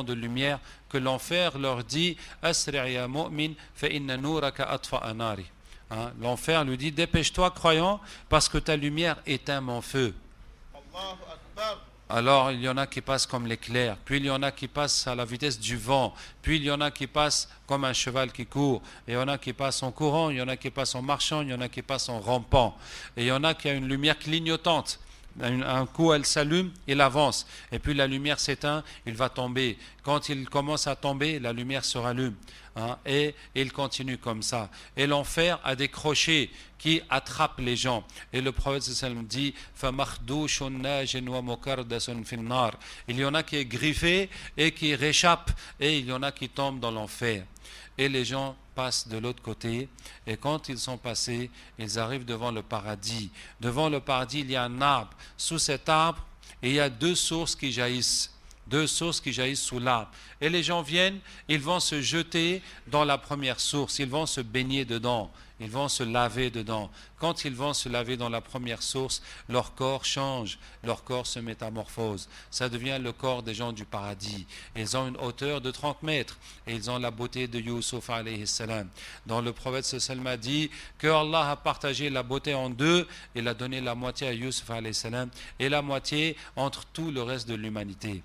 de lumière que l'enfer leur dit Asri' ya mu'min fa inna nuraka atfa'a nari. L'enfer lui dit dépêche-toi croyant parce que ta lumière éteint mon feu. Alors il y en a qui passent comme l'éclair, puis il y en a qui passent à la vitesse du vent, puis il y en a qui passent comme un cheval qui court, et il y en a qui passent en courant, il y en a qui passent en marchant, il y en a qui passent en rampant, et il y en a qui a une lumière clignotante. Un coup elle s'allume, il avance, et puis la lumière s'éteint, il va tomber. Quand il commence à tomber, la lumière se rallume, et il continue comme ça. Et l'enfer a des crochets qui attrapent les gens. Et le prophète sallam dit il y en a qui est griffé et qui réchappe, et il y en a qui tombent dans l'enfer. Et les gens passent de l'autre côté, et quand ils sont passés, ils arrivent devant le paradis. Devant le paradis, il y a un arbre. Sous cet arbre, il y a deux sources qui jaillissent sous l'arbre. Et les gens viennent, ils vont se jeter dans la première source, ils vont se baigner dedans, ils vont se laver dedans. Quand ils vont se laver dans la première source, leur corps change, leur corps se métamorphose. Ça devient le corps des gens du paradis. Ils ont une hauteur de 30 mètres et ils ont la beauté de Youssouf alayhi salam. Dans le prophète sallam a dit que Allah a partagé la beauté en deux. Il a donné la moitié à Youssouf alayhi salam et la moitié entre tout le reste de l'humanité.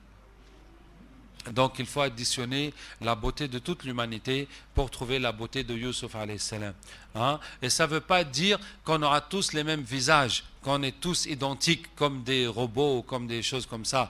Donc il faut additionner la beauté de toute l'humanité pour trouver la beauté de Youssouf alayhi salam. Et ça ne veut pas dire qu'on aura tous les mêmes visages, qu'on est tous identiques comme des robots ou comme des choses comme ça.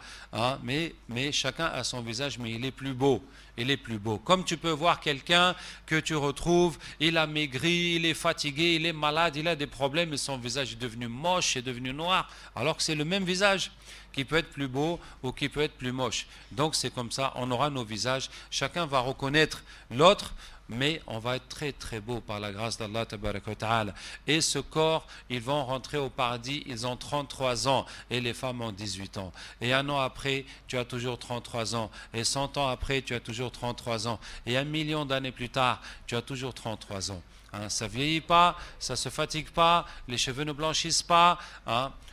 Mais chacun a son visage, mais il est plus beau. Il est plus beau. Comme tu peux voir quelqu'un que tu retrouves, il a maigri, il est fatigué, il est malade, il a des problèmes et son visage est devenu moche, est devenu noir, alors que c'est le même visage qui peut être plus beau ou qui peut être plus moche. Donc c'est comme ça, on aura nos visages, chacun va reconnaître l'autre, mais on va être très très beau par la grâce d'Allah tabaraka wa ta'ala. Et ce corps, ils vont rentrer au paradis, ils ont 33 ans et les femmes ont 18 ans. Et un an après, tu as toujours 33 ans. Et 100 ans après, tu as toujours 33 ans. Et 1 million d'années plus tard, tu as toujours 33 ans. Ça ne vieillit pas, ça ne se fatigue pas, les cheveux ne blanchissent pas,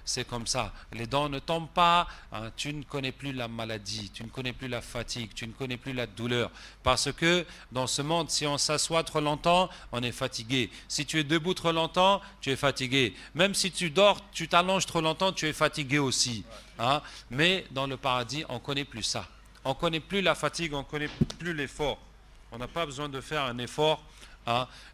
c'est comme ça. Les dents ne tombent pas, tu ne connais plus la maladie, tu ne connais plus la fatigue, tu ne connais plus la douleur. Parce que dans ce monde, si on s'assoit trop longtemps, on est fatigué. Si tu es debout trop longtemps, tu es fatigué. Même si tu dors, tu t'allonges trop longtemps, tu es fatigué aussi. Mais dans le paradis, on ne connaît plus ça. On ne connaît plus la fatigue, on ne connaît plus l'effort. On n'a pas besoin de faire un effort.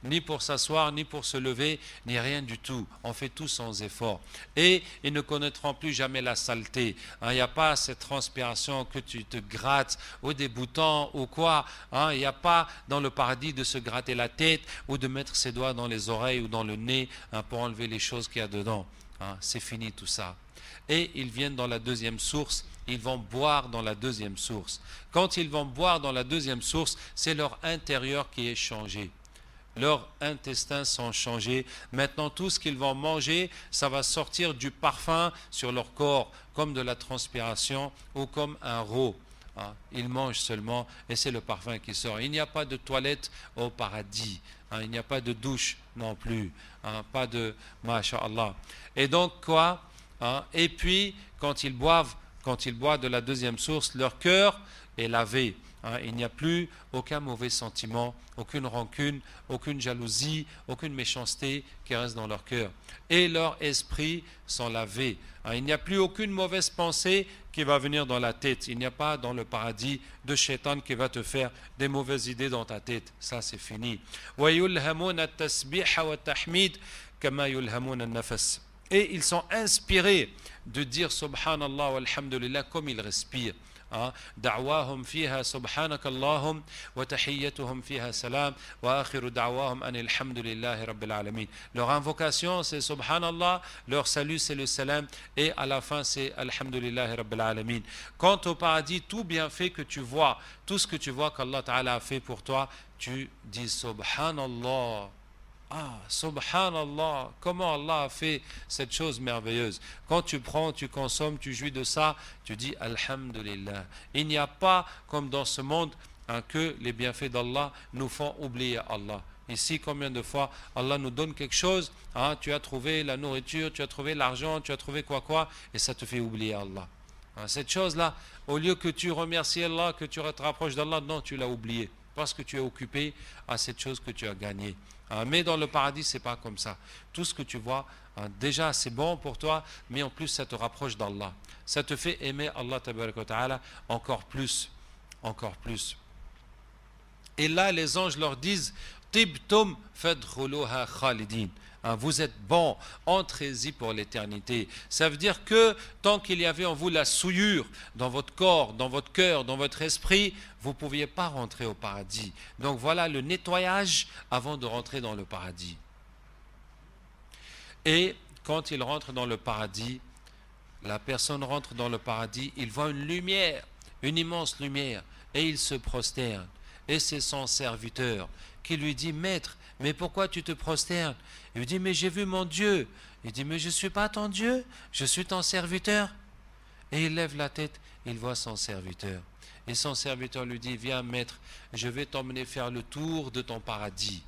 Ni pour s'asseoir, ni pour se lever, ni rien du tout. On fait tout sans effort. Et ils ne connaîtront plus jamais la saleté. Il n'y a pas cette transpiration que tu te grattes, ou des boutons, ou quoi. Il n'y a pas dans le paradis de se gratter la tête, ou de mettre ses doigts dans les oreilles ou dans le nez pour enlever les choses qu'il y a dedans. C'est fini tout ça. Et ils viennent dans la deuxième source. Ils vont boire dans la deuxième source. Quand ils vont boire dans la deuxième source, c'est leur intérieur qui est changé. Leurs intestins sont changés. Maintenant, tout ce qu'ils vont manger, ça va sortir du parfum sur leur corps, comme de la transpiration ou comme un rot. Ils mangent seulement et c'est le parfum qui sort. Il n'y a pas de toilette au paradis. Il n'y a pas de douche non plus. Pas de masha'Allah. Et donc quoi? Et puis, quand ils boivent de la deuxième source, leur cœur est lavé. Il n'y a plus aucun mauvais sentiment, aucune rancune, aucune jalousie, aucune méchanceté qui reste dans leur cœur. Et leurs esprits sont lavés. Il n'y a plus aucune mauvaise pensée qui va venir dans la tête. Il n'y a pas dans le paradis de shaitan qui va te faire des mauvaises idées dans ta tête. Ça, c'est fini. Et ils sont inspirés de dire subhanallah walhamdulillah comme ils respirent. دعواهم فيها سبحانك اللهم وتحيتهم فيها سلام وآخر دعواهم أن الحمد لله رب العالمين. Leur invocation c'est subhanallah, leur salut c'est le salam et à la fin c'est alhamdulillah rabbil alamin. Quant au paradis, tout bienfait que tu vois, tout ce que tu vois qu'Allah Ta'ala a fait pour toi, tu dis subhanallah. Subhanallah, comment Allah a fait cette chose merveilleuse. Quand tu prends, tu consommes, tu jouis de ça, tu dis Alhamdulillah. Il n'y a pas comme dans ce monde que les bienfaits d'Allah nous font oublier Allah. Ici, combien de fois Allah nous donne quelque chose, tu as trouvé la nourriture, tu as trouvé l'argent, tu as trouvé quoi, et ça te fait oublier Allah. Cette chose-là, au lieu que tu remercies Allah, que tu te rapproches d'Allah, non, tu l'as oublié. Parce que tu es occupé à cette chose que tu as gagnée. Mais dans le paradis, ce n'est pas comme ça. Tout ce que tu vois, déjà, c'est bon pour toi, mais en plus, ça te rapproche d'Allah. Ça te fait aimer Allah tabaraka wa ta'ala encore plus. Encore plus. Et là, les anges leur disent Tibtum fadkhuluha khalidin. Vous êtes bons, entrez-y pour l'éternité. Ça veut dire que tant qu'il y avait en vous la souillure dans votre corps, dans votre cœur, dans votre esprit, vous ne pouviez pas rentrer au paradis. Donc voilà le nettoyage avant de rentrer dans le paradis. Et quand il rentre dans le paradis, la personne rentre dans le paradis, il voit une lumière, une immense lumière, et il se prosterne. Et c'est son serviteur qui lui dit « Maître, mais pourquoi tu te prosternes ?» Il lui dit « Mais j'ai vu mon Dieu. » Il dit « Mais je ne suis pas ton Dieu, je suis ton serviteur. » Et il lève la tête, il voit son serviteur. Et son serviteur lui dit « Viens maître, je vais t'emmener faire le tour de ton paradis. »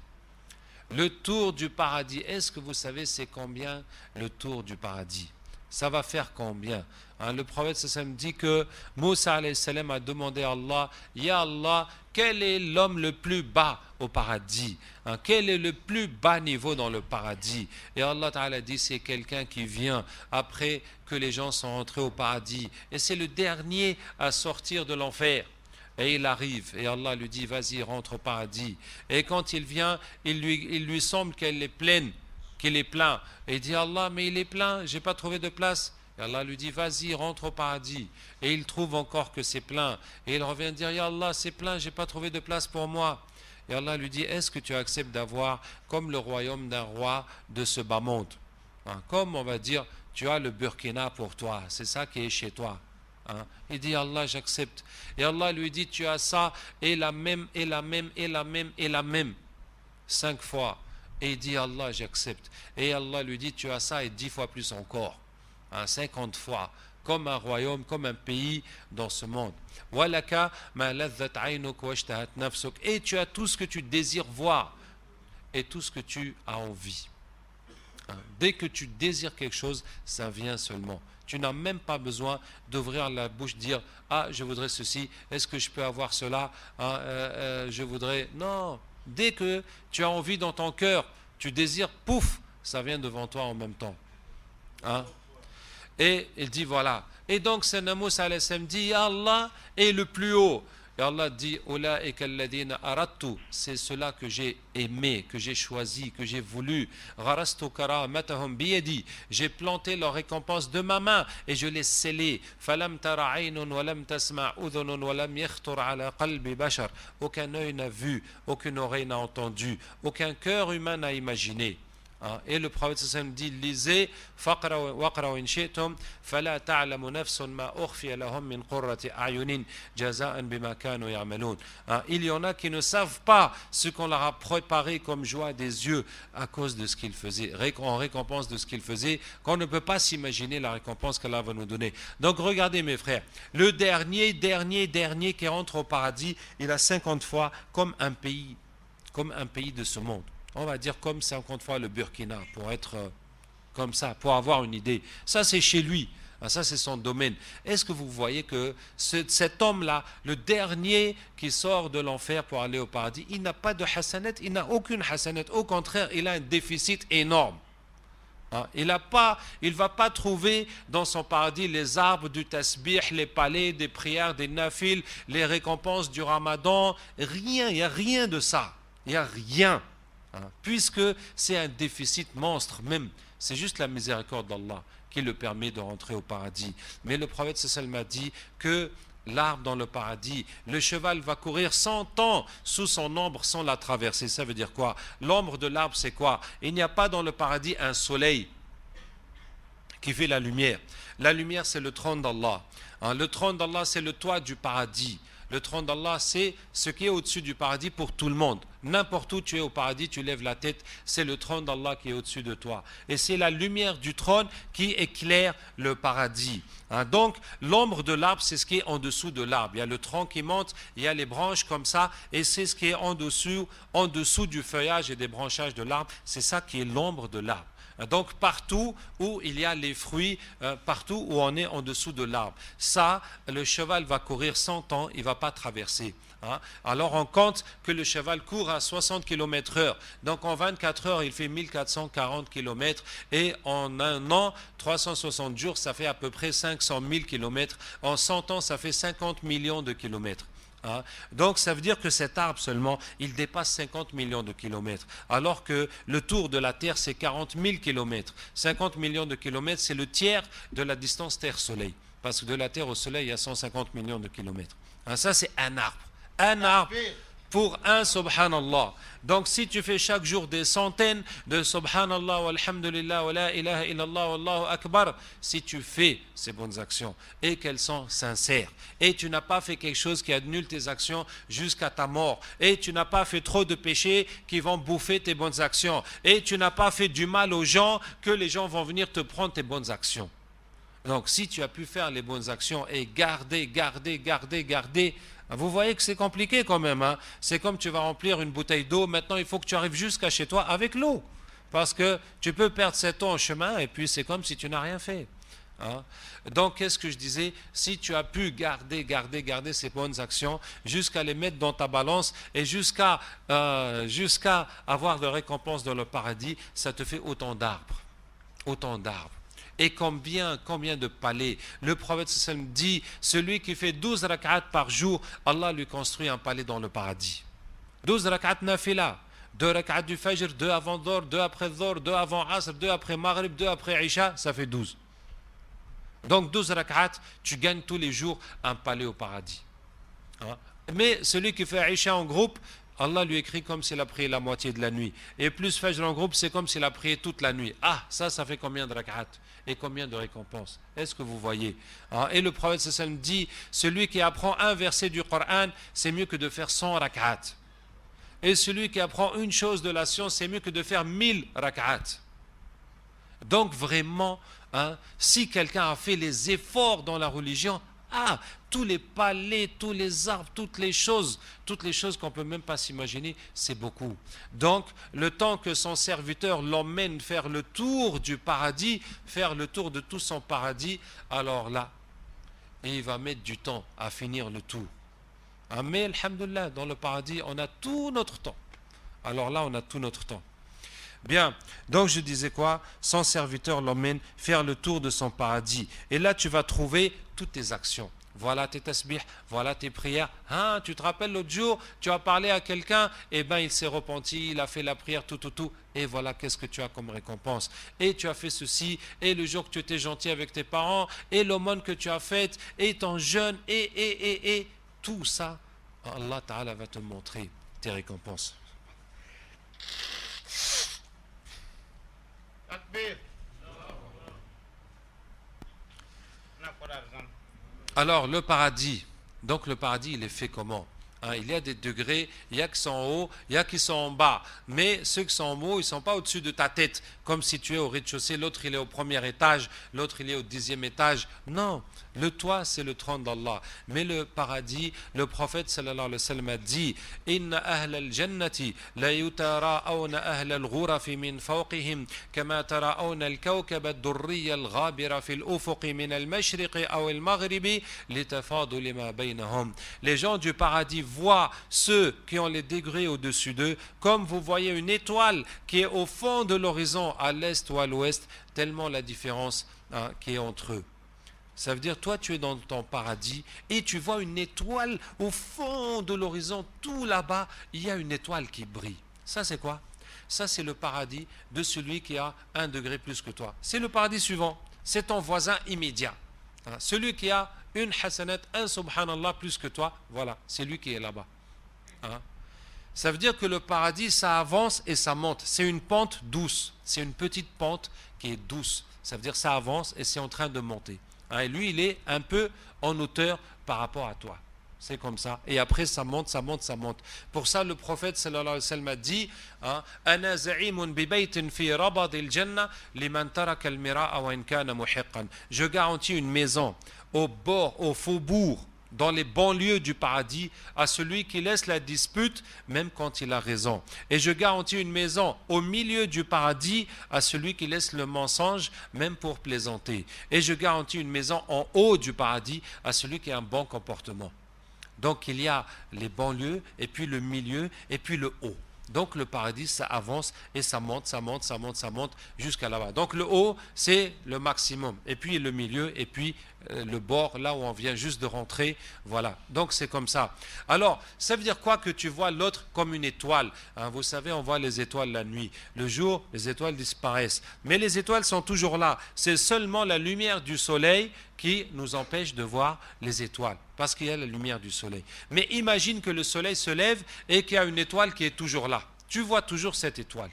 Le tour du paradis, est-ce que vous savez c'est combien le tour du paradis? Ça va faire combien? Le prophète sallam dit que Moussa alayhi salam a demandé à Allah, Ya Allah, quel est l'homme le plus bas au paradis? Quel est le plus bas niveau dans le paradis? Et Allah Ta'ala dit, c'est quelqu'un qui vient après que les gens sont rentrés au paradis. Et c'est le dernier à sortir de l'enfer. Et il arrive, et Allah lui dit, vas-y, rentre au paradis. Et quand il vient, il lui semble qu'elle est pleine, qu'il est plein. Et il dit, Allah, mais il est plein, j'ai pas trouvé de place. Et Allah lui dit, vas-y, rentre au paradis. Et il trouve encore que c'est plein. Et il revient dire, Ya Allah, c'est plein, j'ai pas trouvé de place pour moi. Et Allah lui dit, est-ce que tu acceptes d'avoir comme le royaume d'un roi de ce bas monde? Comme on va dire, tu as le Burkina pour toi, c'est ça qui est chez toi. Il dit, Allah, j'accepte. Et Allah lui dit, tu as ça, et la même, et la même, et la même, et la même. 5 fois. Et il dit, Allah, j'accepte. Et Allah lui dit, tu as ça, et 10 fois plus encore. 50 fois. Comme un royaume, comme un pays dans ce monde. Et tu as tout ce que tu désires voir, et tout ce que tu as envie. Dès que tu désires quelque chose, ça vient seulement. Tu n'as même pas besoin d'ouvrir la bouche, dire « Ah, je voudrais ceci, est-ce que je peux avoir cela je voudrais... » Non, dès que tu as envie dans ton cœur, tu désires, pouf, ça vient devant toi en même temps. Et il dit voilà. Et donc, Sayyidina Moussa alayhi salam dit « Allah est le plus haut ». Et Allah dit « C'est cela que j'ai aimé, que j'ai choisi, que j'ai voulu. J'ai planté leur récompense de ma main et je l'ai scellé. Aucun œil n'a vu, aucune oreille n'a entendu, aucun cœur humain n'a imaginé. » Et le prophète sallam dit, lisez, waqra'u in shi'tum, fala ta'lamu nafsun ma ukhfiya lahum min qurrati a'yunin jaza'an bima kanu ya'malun. Il y en a qui ne savent pas ce qu'on leur a préparé comme joie des yeux à cause de ce qu'ils faisaient, en récompense de ce qu'ils faisaient, qu'on ne peut pas s'imaginer la récompense qu'Allah va nous donner. Donc regardez mes frères, le dernier qui rentre au paradis, il a 50 fois comme un pays de ce monde. On va dire comme 50 fois le Burkina, pour être comme ça, pour avoir une idée. Ça, c'est chez lui. Ça, c'est son domaine. Est-ce que vous voyez que cet homme-là, le dernier qui sort de l'enfer pour aller au paradis, il n'a pas de hasanet, il n'a aucune hasanet. Au contraire, il a un déficit énorme. Il ne va pas trouver dans son paradis les arbres du tasbih, les palais, des prières, des nafils, les récompenses du ramadan. Rien, il n'y a rien de ça. Il n'y a rien. Puisque c'est un déficit monstre même, c'est juste la miséricorde d'Allah qui le permet de rentrer au paradis. Mais le prophète sallallahu alayhi wa sallam a dit que l'arbre dans le paradis, le cheval va courir 100 ans sous son ombre sans la traverser. Ça veut dire quoi? L'ombre de l'arbre, c'est quoi? Il n'y a pas dans le paradis un soleil qui fait la lumière. La lumière, c'est le trône d'Allah. Le trône d'Allah, c'est le toit du paradis. Le trône d'Allah, c'est ce qui est au-dessus du paradis pour tout le monde. N'importe où tu es au paradis, tu lèves la tête, c'est le trône d'Allah qui est au-dessus de toi. Et c'est la lumière du trône qui éclaire le paradis. Donc, l'ombre de l'arbre, c'est ce qui est en dessous de l'arbre. Il y a le tronc qui monte, il y a les branches comme ça, et c'est ce qui est en dessous du feuillage et des branchages de l'arbre. C'est ça qui est l'ombre de l'arbre. Donc partout où il y a les fruits, partout où on est en dessous de l'arbre. Ça, le cheval va courir 100 ans, il ne va pas traverser. Hein. Alors on compte que le cheval court à 60 km/h. Donc en 24 heures, il fait 1440 km. Et en un an, 360 jours, ça fait à peu près 500 000 km. En 100 ans, ça fait 50 millions de kilomètres. Hein. Donc ça veut dire que cet arbre seulement, il dépasse 50 millions de kilomètres. Alors que le tour de la Terre, c'est 40 000 kilomètres. 50 millions de kilomètres, c'est le tiers de la distance Terre-Soleil. Parce que de la Terre au Soleil, il y a 150 millions de kilomètres. Hein, ça, c'est un arbre. Un arbre pour un subhanallah. Donc si tu fais chaque jour des centaines de subhanallah, walhamdulillah, wa la ilaha illallah, wallahu akbar, si tu fais ces bonnes actions et qu'elles sont sincères, et tu n'as pas fait quelque chose qui annule tes actions jusqu'à ta mort, et tu n'as pas fait trop de péchés qui vont bouffer tes bonnes actions, et tu n'as pas fait du mal aux gens que les gens vont venir te prendre tes bonnes actions. Donc si tu as pu faire les bonnes actions et garder, vous voyez que c'est compliqué quand même. Hein? C'est comme tu vas remplir une bouteille d'eau, maintenant il faut que tu arrives jusqu'à chez toi avec l'eau. Parce que tu peux perdre cette eau en chemin et puis c'est comme si tu n'as rien fait. Hein? Donc qu'est-ce que je disais? Si tu as pu garder ces bonnes actions jusqu'à les mettre dans ta balance et jusqu'à avoir de récompenses dans le paradis, ça te fait autant d'arbres. Autant d'arbres. Et combien de palais. Le prophète sallam dit, celui qui fait 12 rak'at par jour, Allah lui construit un palais dans le paradis. 12 rak'at nafila, 2 rak'at du fajr, 2 avant Dhor, 2 après Dhor, 2 avant Asr, 2 après Maghrib, 2 après Isha, ça fait 12. Donc 12 rak'at, tu gagnes tous les jours un palais au paradis. Hein? Mais celui qui fait Isha en groupe, Allah lui écrit comme s'il a prié la moitié de la nuit. Et plus Fajr en groupe, c'est comme s'il a prié toute la nuit. Ah, ça fait combien de rak'at et combien de récompenses? Est-ce que vous voyez? Et le prophète sallam dit, celui qui apprend un verset du Coran, c'est mieux que de faire 100 rak'at. Et celui qui apprend une chose de la science, c'est mieux que de faire 1000 rak'at. Donc vraiment, si quelqu'un a fait les efforts dans la religion, tous les palais, tous les arbres, toutes les choses qu'on ne peut même pas s'imaginer, c'est beaucoup. Donc, le temps que son serviteur l'emmène faire le tour du paradis, faire le tour de tout son paradis, alors là, il va mettre du temps à finir le tour. Mais, alhamdoulilah, dans le paradis, on a tout notre temps. Alors là, on a tout notre temps. Bien, donc je disais quoi? Son serviteur l'emmène faire le tour de son paradis. Et là, tu vas trouver toutes tes actions. Voilà tes tasbih, voilà tes prières. Tu te rappelles l'autre jour, tu as parlé à quelqu'un, et il s'est repenti, il a fait la prière, tout. Et voilà qu'est-ce que tu as comme récompense. Et tu as fait ceci, et le jour que tu étais gentil avec tes parents, et l'aumône que tu as faite, et ton jeûne, et tout ça, Allah Ta'ala va te montrer tes récompenses. Alors le paradis, donc le paradis il est fait comment? Il y a des degrés, il y a qui sont en haut, il y a qui sont en bas. Mais ceux qui sont en haut, ils ne sont pas au-dessus de ta tête, comme si tu es au rez-de-chaussée, l'autre il est au premier étage, l'autre il est au 10e étage. Non, le toit c'est le trône d'Allah. Mais le paradis, le prophète sallallahu alayhi wa sallam a dit, Inna ahl al-jannati la yutara'awna ahl al-ghurafi min fawqihim kama tara'awna al-kawkab ad-durriya al-ghabira fi al-ufuqi min al-mashriqi aw al-maghribi litafadu lima baynahum. Les gens du paradis voient ceux qui ont les degrés au-dessus d'eux, comme vous voyez une étoile qui est au fond de l'horizon, à l'est ou à l'ouest, tellement la différence qui est entre eux. Ça veut dire, toi tu es dans ton paradis et tu vois une étoile au fond de l'horizon, tout là-bas, il y a une étoile qui brille. Ça c'est quoi? Ça c'est le paradis de celui qui a 1 degré plus que toi. C'est le paradis suivant, c'est ton voisin immédiat. Celui qui a une hasanat, un subhanallah plus que toi, voilà, c'est lui qui est là-bas. Ça veut dire que le paradis, ça avance et ça monte. C'est une pente douce, c'est une petite pente qui est douce. Ça veut dire que ça avance et c'est en train de monter. Et lui, il est un peu en hauteur par rapport à toi. C'est comme ça. Et après, ça monte. Pour ça, le prophète sallallahu alayhi wa sallam a dit, Ana za'imun bi baytin fi rabad al-jannah liman taraka al-mira'a wa in kana muhiqqan. Je garantis une maison au bord, au faubourg dans les banlieues du paradis à celui qui laisse la dispute même quand il a raison. Et je garantis une maison au milieu du paradis à celui qui laisse le mensonge même pour plaisanter. Et je garantis une maison en haut du paradis à celui qui a un bon comportement. Donc il y a les banlieues, et puis le milieu, et puis le haut. Donc le paradis, ça avance et ça monte, ça monte, ça monte, ça monte jusqu'à là-bas. Donc le haut, c'est le maximum. Et puis le milieu, et puis le bord, là où on vient juste de rentrer. Voilà. Donc c'est comme ça. Alors, ça veut dire quoi que tu vois l'autre comme une étoile, hein? Vous savez, on voit les étoiles la nuit. Le jour, les étoiles disparaissent. Mais les étoiles sont toujours là. C'est seulement la lumière du soleil qui nous empêche de voir les étoiles, parce qu'il y a la lumière du soleil. Mais imagine que le soleil se lève et qu'il y a une étoile qui est toujours là. Tu vois toujours cette étoile.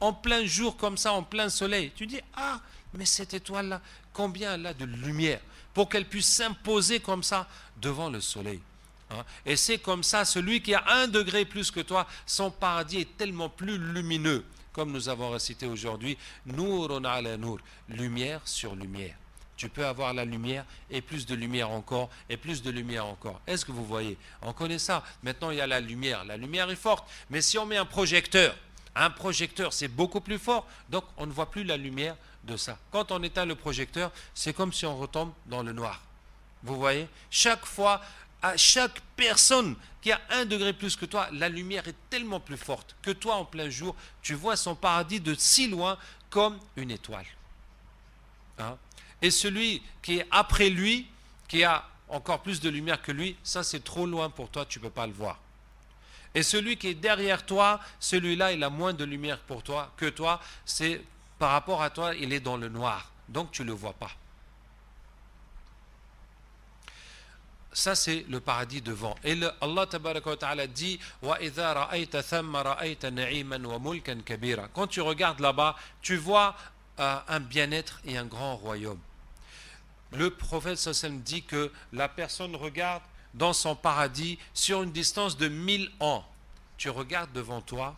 En plein jour comme ça, en plein soleil, tu dis, ah, mais cette étoile-là, combien elle a de lumière pour qu'elle puisse s'imposer comme ça devant le soleil. Hein? Et c'est comme ça, celui qui a 1 degré plus que toi, son paradis est tellement plus lumineux, comme nous avons récité aujourd'hui, Nourun ala nour, lumière sur lumière. Tu peux avoir la lumière et plus de lumière encore et plus de lumière encore. Est-ce que vous voyez? On connaît ça. Maintenant, il y a la lumière. La lumière est forte. Mais si on met un projecteur c'est beaucoup plus fort. Donc, on ne voit plus la lumière de ça. Quand on éteint le projecteur, c'est comme si on retombe dans le noir. Vous voyez? Chaque fois, à chaque personne qui a 1 degré plus que toi, la lumière est tellement plus forte que toi, en plein jour, tu vois son paradis de si loin comme une étoile. Hein? Et celui qui est après lui, qui a encore plus de lumière que lui, ça c'est trop loin pour toi, tu ne peux pas le voir. Et celui qui est derrière toi, celui-là, il a moins de lumière pour toi que toi, c'est par rapport à toi, il est dans le noir. Donc tu ne le vois pas. Ça c'est le paradis devant. Et Allah tabaraka wa ta'ala dit wa idha ra'ayta thamma ra'ayta na'iman wa mulkan kabira. Quand tu regardes là-bas, tu vois un bien-être et un grand royaume. Le prophète sallam dit que la personne regarde dans son paradis sur une distance de 1000 ans. Tu regardes devant toi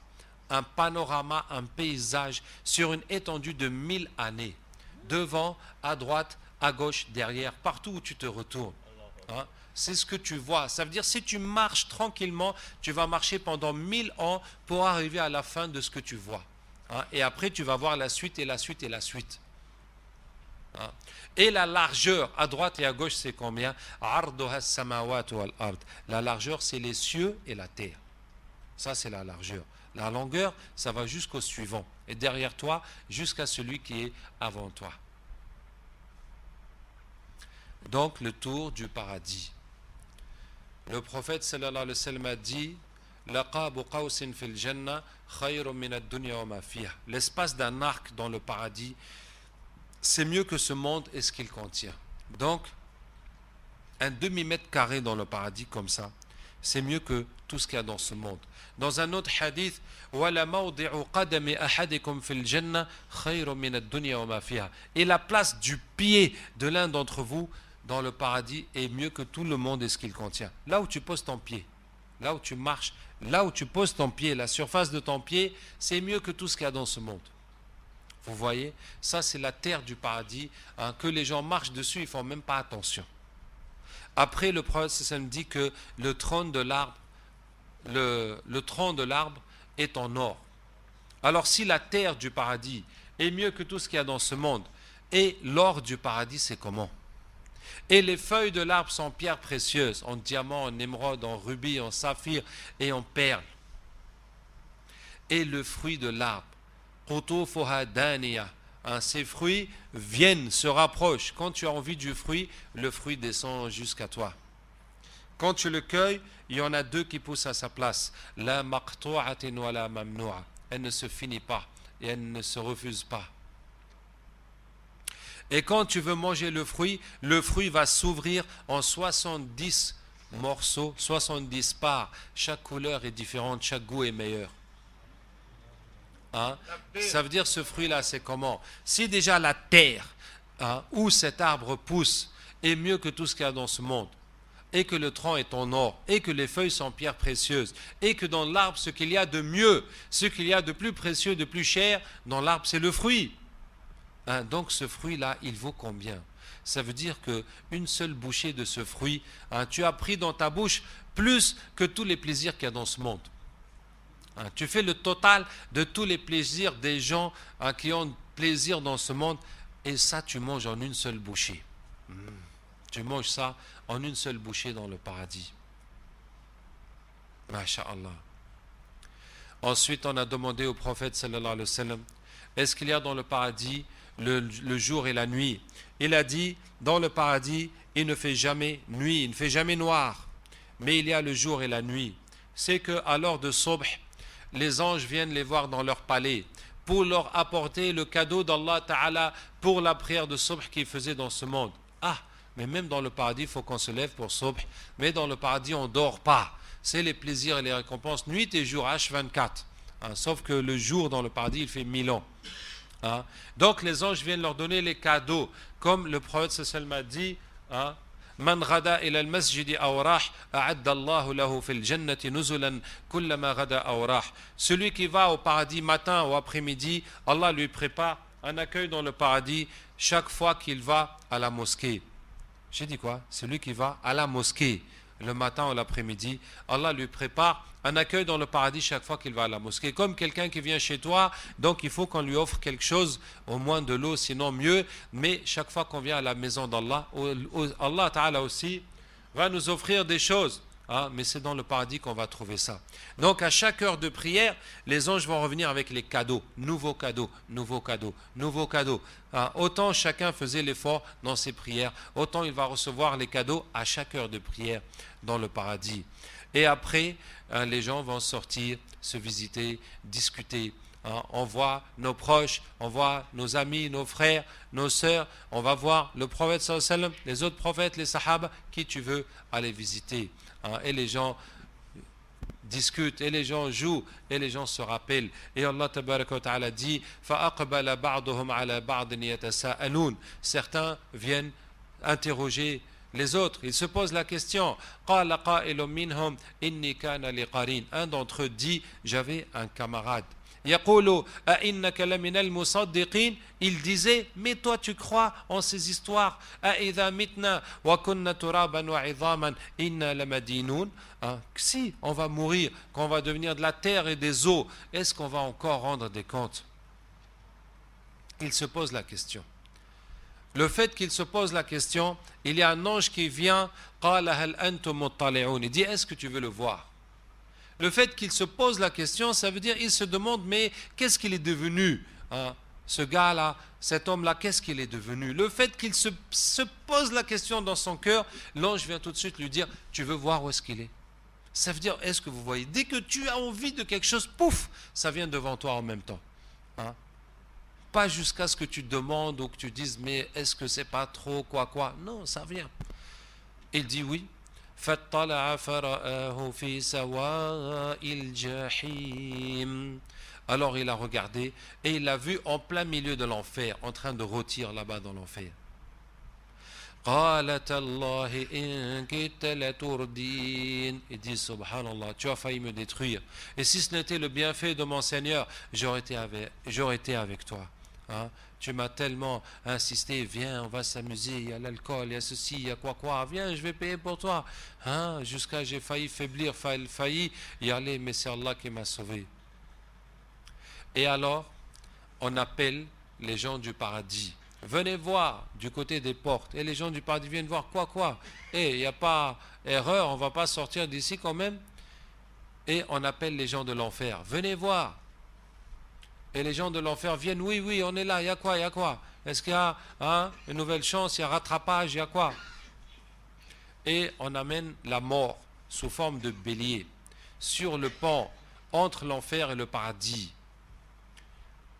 un panorama, un paysage sur une étendue de 1000 années. Devant, à droite, à gauche, derrière, partout où tu te retournes. Hein? C'est ce que tu vois. Ça veut dire si tu marches tranquillement, tu vas marcher pendant 1000 ans pour arriver à la fin de ce que tu vois. Hein? Et après, tu vas voir la suite et la suite et la suite. Hein? Et la largeur, à droite et à gauche, c'est combien? La largeur, c'est les cieux et la terre. Ça, c'est la largeur. La longueur, ça va jusqu'au suivant. Et derrière toi, jusqu'à celui qui est avant toi. Donc, le tour du paradis. Le prophète, sallallahu alayhi wa sallam, a dit l'espace d'un arc dans le paradis, c'est mieux que ce monde et ce qu'il contient. Donc, un demi-mètre carré dans le paradis comme ça, c'est mieux que tout ce qu'il y a dans ce monde. Dans un autre hadith, et la place du pied de l'un d'entre vous dans le paradis est mieux que tout le monde et ce qu'il contient. Là où tu poses ton pied, là où tu marches, là où tu poses ton pied, la surface de ton pied, c'est mieux que tout ce qu'il y a dans ce monde. Vous voyez, ça c'est la terre du paradis, hein, que les gens marchent dessus, ils ne font même pas attention. Après, le prophète dit que le trône de l'arbre, le tronc de l'arbre est en or. Alors si la terre du paradis est mieux que tout ce qu'il y a dans ce monde, et l'or du paradis c'est comment? Et les feuilles de l'arbre sont pierres précieuses, en diamant, en émeraude, en rubis, en saphir et en perles. Et le fruit de l'arbre, hein, ces fruits viennent, se rapprochent. Quand tu as envie du fruit, le fruit descend jusqu'à toi. Quand tu le cueilles, il y en a 2 qui poussent à sa place. La maqtu'atin wa la mamnu'a. Elle ne se finit pas et elle ne se refuse pas. Et quand tu veux manger le fruit va s'ouvrir en 70 morceaux, 70 parts. Chaque couleur est différente, chaque goût est meilleur. Hein? Ça veut dire ce fruit-là, c'est comment? Si déjà la terre, hein, où cet arbre pousse est mieux que tout ce qu'il y a dans ce monde, et que le tronc est en or, et que les feuilles sont pierres précieuses, et que dans l'arbre, ce qu'il y a de mieux, ce qu'il y a de plus précieux, de plus cher, dans l'arbre, c'est le fruit. Hein, donc ce fruit-là, il vaut combien? Ça veut dire qu'une seule bouchée de ce fruit, hein, tu as pris dans ta bouche plus que tous les plaisirs qu'il y a dans ce monde. Hein, tu fais le total de tous les plaisirs des gens, hein, qui ont plaisir dans ce monde, et ça tu manges en une seule bouchée. Tu manges ça en une seule bouchée dans le paradis. Masha'Allah. Ensuite, on a demandé au prophète sallallahu alayhi wa sallam, est-ce qu'il y a dans le paradis le jour et la nuit? Il a dit, dans le paradis, il ne fait jamais nuit, il ne fait jamais noir, mais il y a le jour et la nuit. C'est qu'à l'heure de Subh, les anges viennent les voir dans leur palais pour leur apporter le cadeau d'Allah Ta'ala pour la prière de Subh qu'ils faisaient dans ce monde. Ah, mais même dans le paradis, il faut qu'on se lève pour Subh, mais dans le paradis, on ne dort pas. C'est les plaisirs et les récompenses, nuit et jour, H24. Hein, sauf que le jour dans le paradis, il fait 1000 ans. Hein. Donc les anges viennent leur donner les cadeaux, comme le prophète sallallahu alayhi wa sallam a dit, hein, Man ghada ila al-masjidi aw rah a'adda Allahu lahu fil jannati nuzulan kullama ghada aw rah. Celui qui va au paradis matin ou après-midi, Allah lui prépare un accueil dans le paradis chaque fois qu'il va à la mosquée. J'ai dit quoi? Celui qui va à la mosquée le matin ou l'après-midi, Allah lui prépare un accueil dans le paradis chaque fois qu'il va à la mosquée. Comme quelqu'un qui vient chez toi, donc il faut qu'on lui offre quelque chose, au moins de l'eau, sinon mieux. Mais chaque fois qu'on vient à la maison d'Allah, Allah Ta'ala aussi va nous offrir des choses. Hein, mais c'est dans le paradis qu'on va trouver ça. Donc à chaque heure de prière, les anges vont revenir avec les cadeaux, nouveaux cadeaux, nouveaux cadeaux, nouveaux cadeaux. Hein, autant chacun faisait l'effort dans ses prières, autant il va recevoir les cadeaux à chaque heure de prière dans le paradis. Et après, hein, les gens vont sortir, se visiter, discuter. Hein, on voit nos proches, on voit nos amis, nos frères, nos sœurs, on va voir le prophète sallallahu alayhi wa sallam, les autres prophètes, les sahaba, qui tu veux aller visiter. Et les gens discutent, et les gens jouent, et les gens se rappellent. Et Allah tabaraka wa ta'ala dit فَأَقْبَلَ بَعْضُهُمْ عَلَى بَعْضٍ يَتَسَاءَلُونَ. Certains viennent interroger les autres, ils se posent la question. قَالَ قَائِلٌ مِّنْهُمْ إِنِّي كَانَ لِي قَرِينٌ. Un d'entre eux dit, j'avais un camarade. يقول أئنك لمن المصدقين. Il disait, mais toi tu crois en ces histoires. أئذا متنا وكنا ترابا وعظاما إنا لمدينون. Si on va mourir, qu'on va devenir de la terre et des eaux, est-ce qu'on va encore rendre des comptes? Il se pose la question. Le fait qu'il se pose la question, il y a un ange qui vient, قال هل أنتم مطلعون. Il dit, est-ce que tu veux le voir? Le fait qu'il se pose la question, ça veut dire qu'il se demande, mais qu'est-ce qu'il est devenu, hein, ce gars-là, cet homme-là, qu'est-ce qu'il est devenu? Le fait qu'il se pose la question dans son cœur, l'ange vient tout de suite lui dire, tu veux voir où est-ce qu'il est? Ça veut dire, est-ce que vous voyez? Dès que tu as envie de quelque chose, pouf, ça vient devant toi en même temps. Hein? Pas jusqu'à ce que tu demandes ou que tu dises, mais est-ce que c'est pas trop, quoi? Non, ça vient. Il dit oui. فَاطَّلَعَ فَرَآهُ فِي سَوَاءِ الْجَحِيمِ. Alors il a regardé et il l'a vu en plein milieu de l'enfer, en train de rôtir là-bas dans l'enfer. قَالَ تَاللَّهِ إِن كِدتَّ لَتُرْدِينِ. Il dit, subhanallah, tu as failli me détruire. Et si ce n'était le bienfait de mon Seigneur, j'aurais été avec toi. Hein? Tu m'as tellement insisté, viens, on va s'amuser, il y a l'alcool, il y a ceci, il y a quoi, viens, je vais payer pour toi. Hein? Jusqu'à j'ai failli faiblir, failli y aller, mais c'est Allah qui m'a sauvé. Et alors, on appelle les gens du paradis. Venez voir du côté des portes. Et les gens du paradis viennent voir quoi. Et il n'y a pas erreur, on ne va pas sortir d'ici quand même. Et on appelle les gens de l'enfer. Venez voir. Et les gens de l'enfer viennent, oui, on est là, il y a quoi? Est-ce qu'il y a une nouvelle chance, il y a rattrapage, il y a quoi? Et on amène la mort sous forme de bélier sur le pont entre l'enfer et le paradis.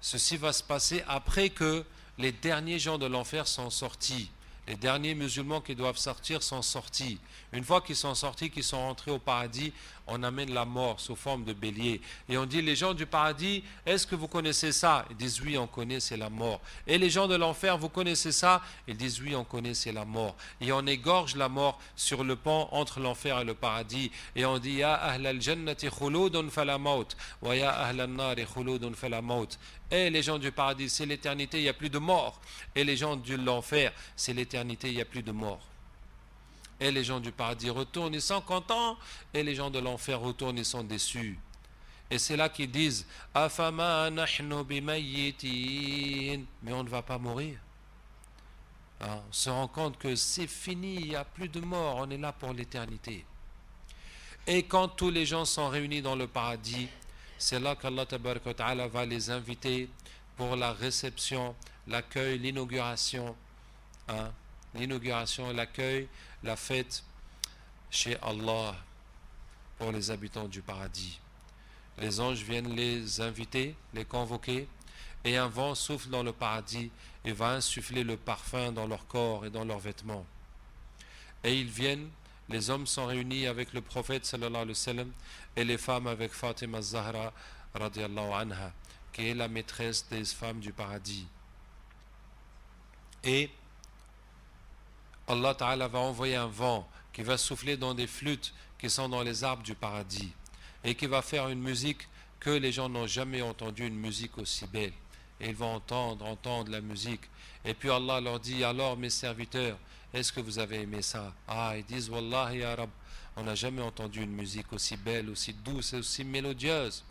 Ceci va se passer après que les derniers gens de l'enfer sont sortis. Les derniers musulmans qui doivent sortir sont sortis. Une fois qu'ils sont sortis, qu'ils sont rentrés au paradis, on amène la mort sous forme de bélier. Et on dit, les gens du paradis, est-ce que vous connaissez ça? Ils disent, oui, on connaît, c'est la mort. Et les gens de l'enfer, vous connaissez ça? Ils disent, oui, on connaît, c'est la mort. Et on égorge la mort sur le pont entre l'enfer et le paradis. Et on dit, ya ahl al-jannati khuludun fala maut, wa ya ahl al-nari khuludun fala maut. Et les gens du paradis, c'est l'éternité, il n'y a plus de mort. Et les gens de l'enfer, c'est l'éternité, il n'y a plus de mort. Et les gens du paradis retournent, ils sont contents. Et les gens de l'enfer retournent, ils sont déçus. Et c'est là qu'ils disent Afama nahnu bimayyitin. Mais on ne va pas mourir. Hein, on se rend compte que c'est fini, il n'y a plus de mort, on est là pour l'éternité. Et quand tous les gens sont réunis dans le paradis, c'est là qu'Allah Tabaraka wa Ta'ala va les inviter pour la réception, l'accueil, l'inauguration. Hein, l'inauguration, l'accueil, la fête chez Allah pour les habitants du paradis. Les anges viennent les inviter, les convoquer, et un vent souffle dans le paradis et va insuffler le parfum dans leur corps et dans leurs vêtements. Et ils viennent, les hommes sont réunis avec le prophète sallallahu alayhi wa sallam et les femmes avec Fatima Zahra radiallahu anha, qui est la maîtresse des femmes du paradis. Et Allah Ta'ala va envoyer un vent qui va souffler dans des flûtes qui sont dans les arbres du paradis et qui va faire une musique que les gens n'ont jamais entendu, une musique aussi belle. Et ils vont entendre la musique. Et puis Allah leur dit, alors mes serviteurs, est-ce que vous avez aimé ça? Ah, ils disent, Wallahi ya Rab, on n'a jamais entendu une musique aussi belle, aussi douce et aussi mélodieuse.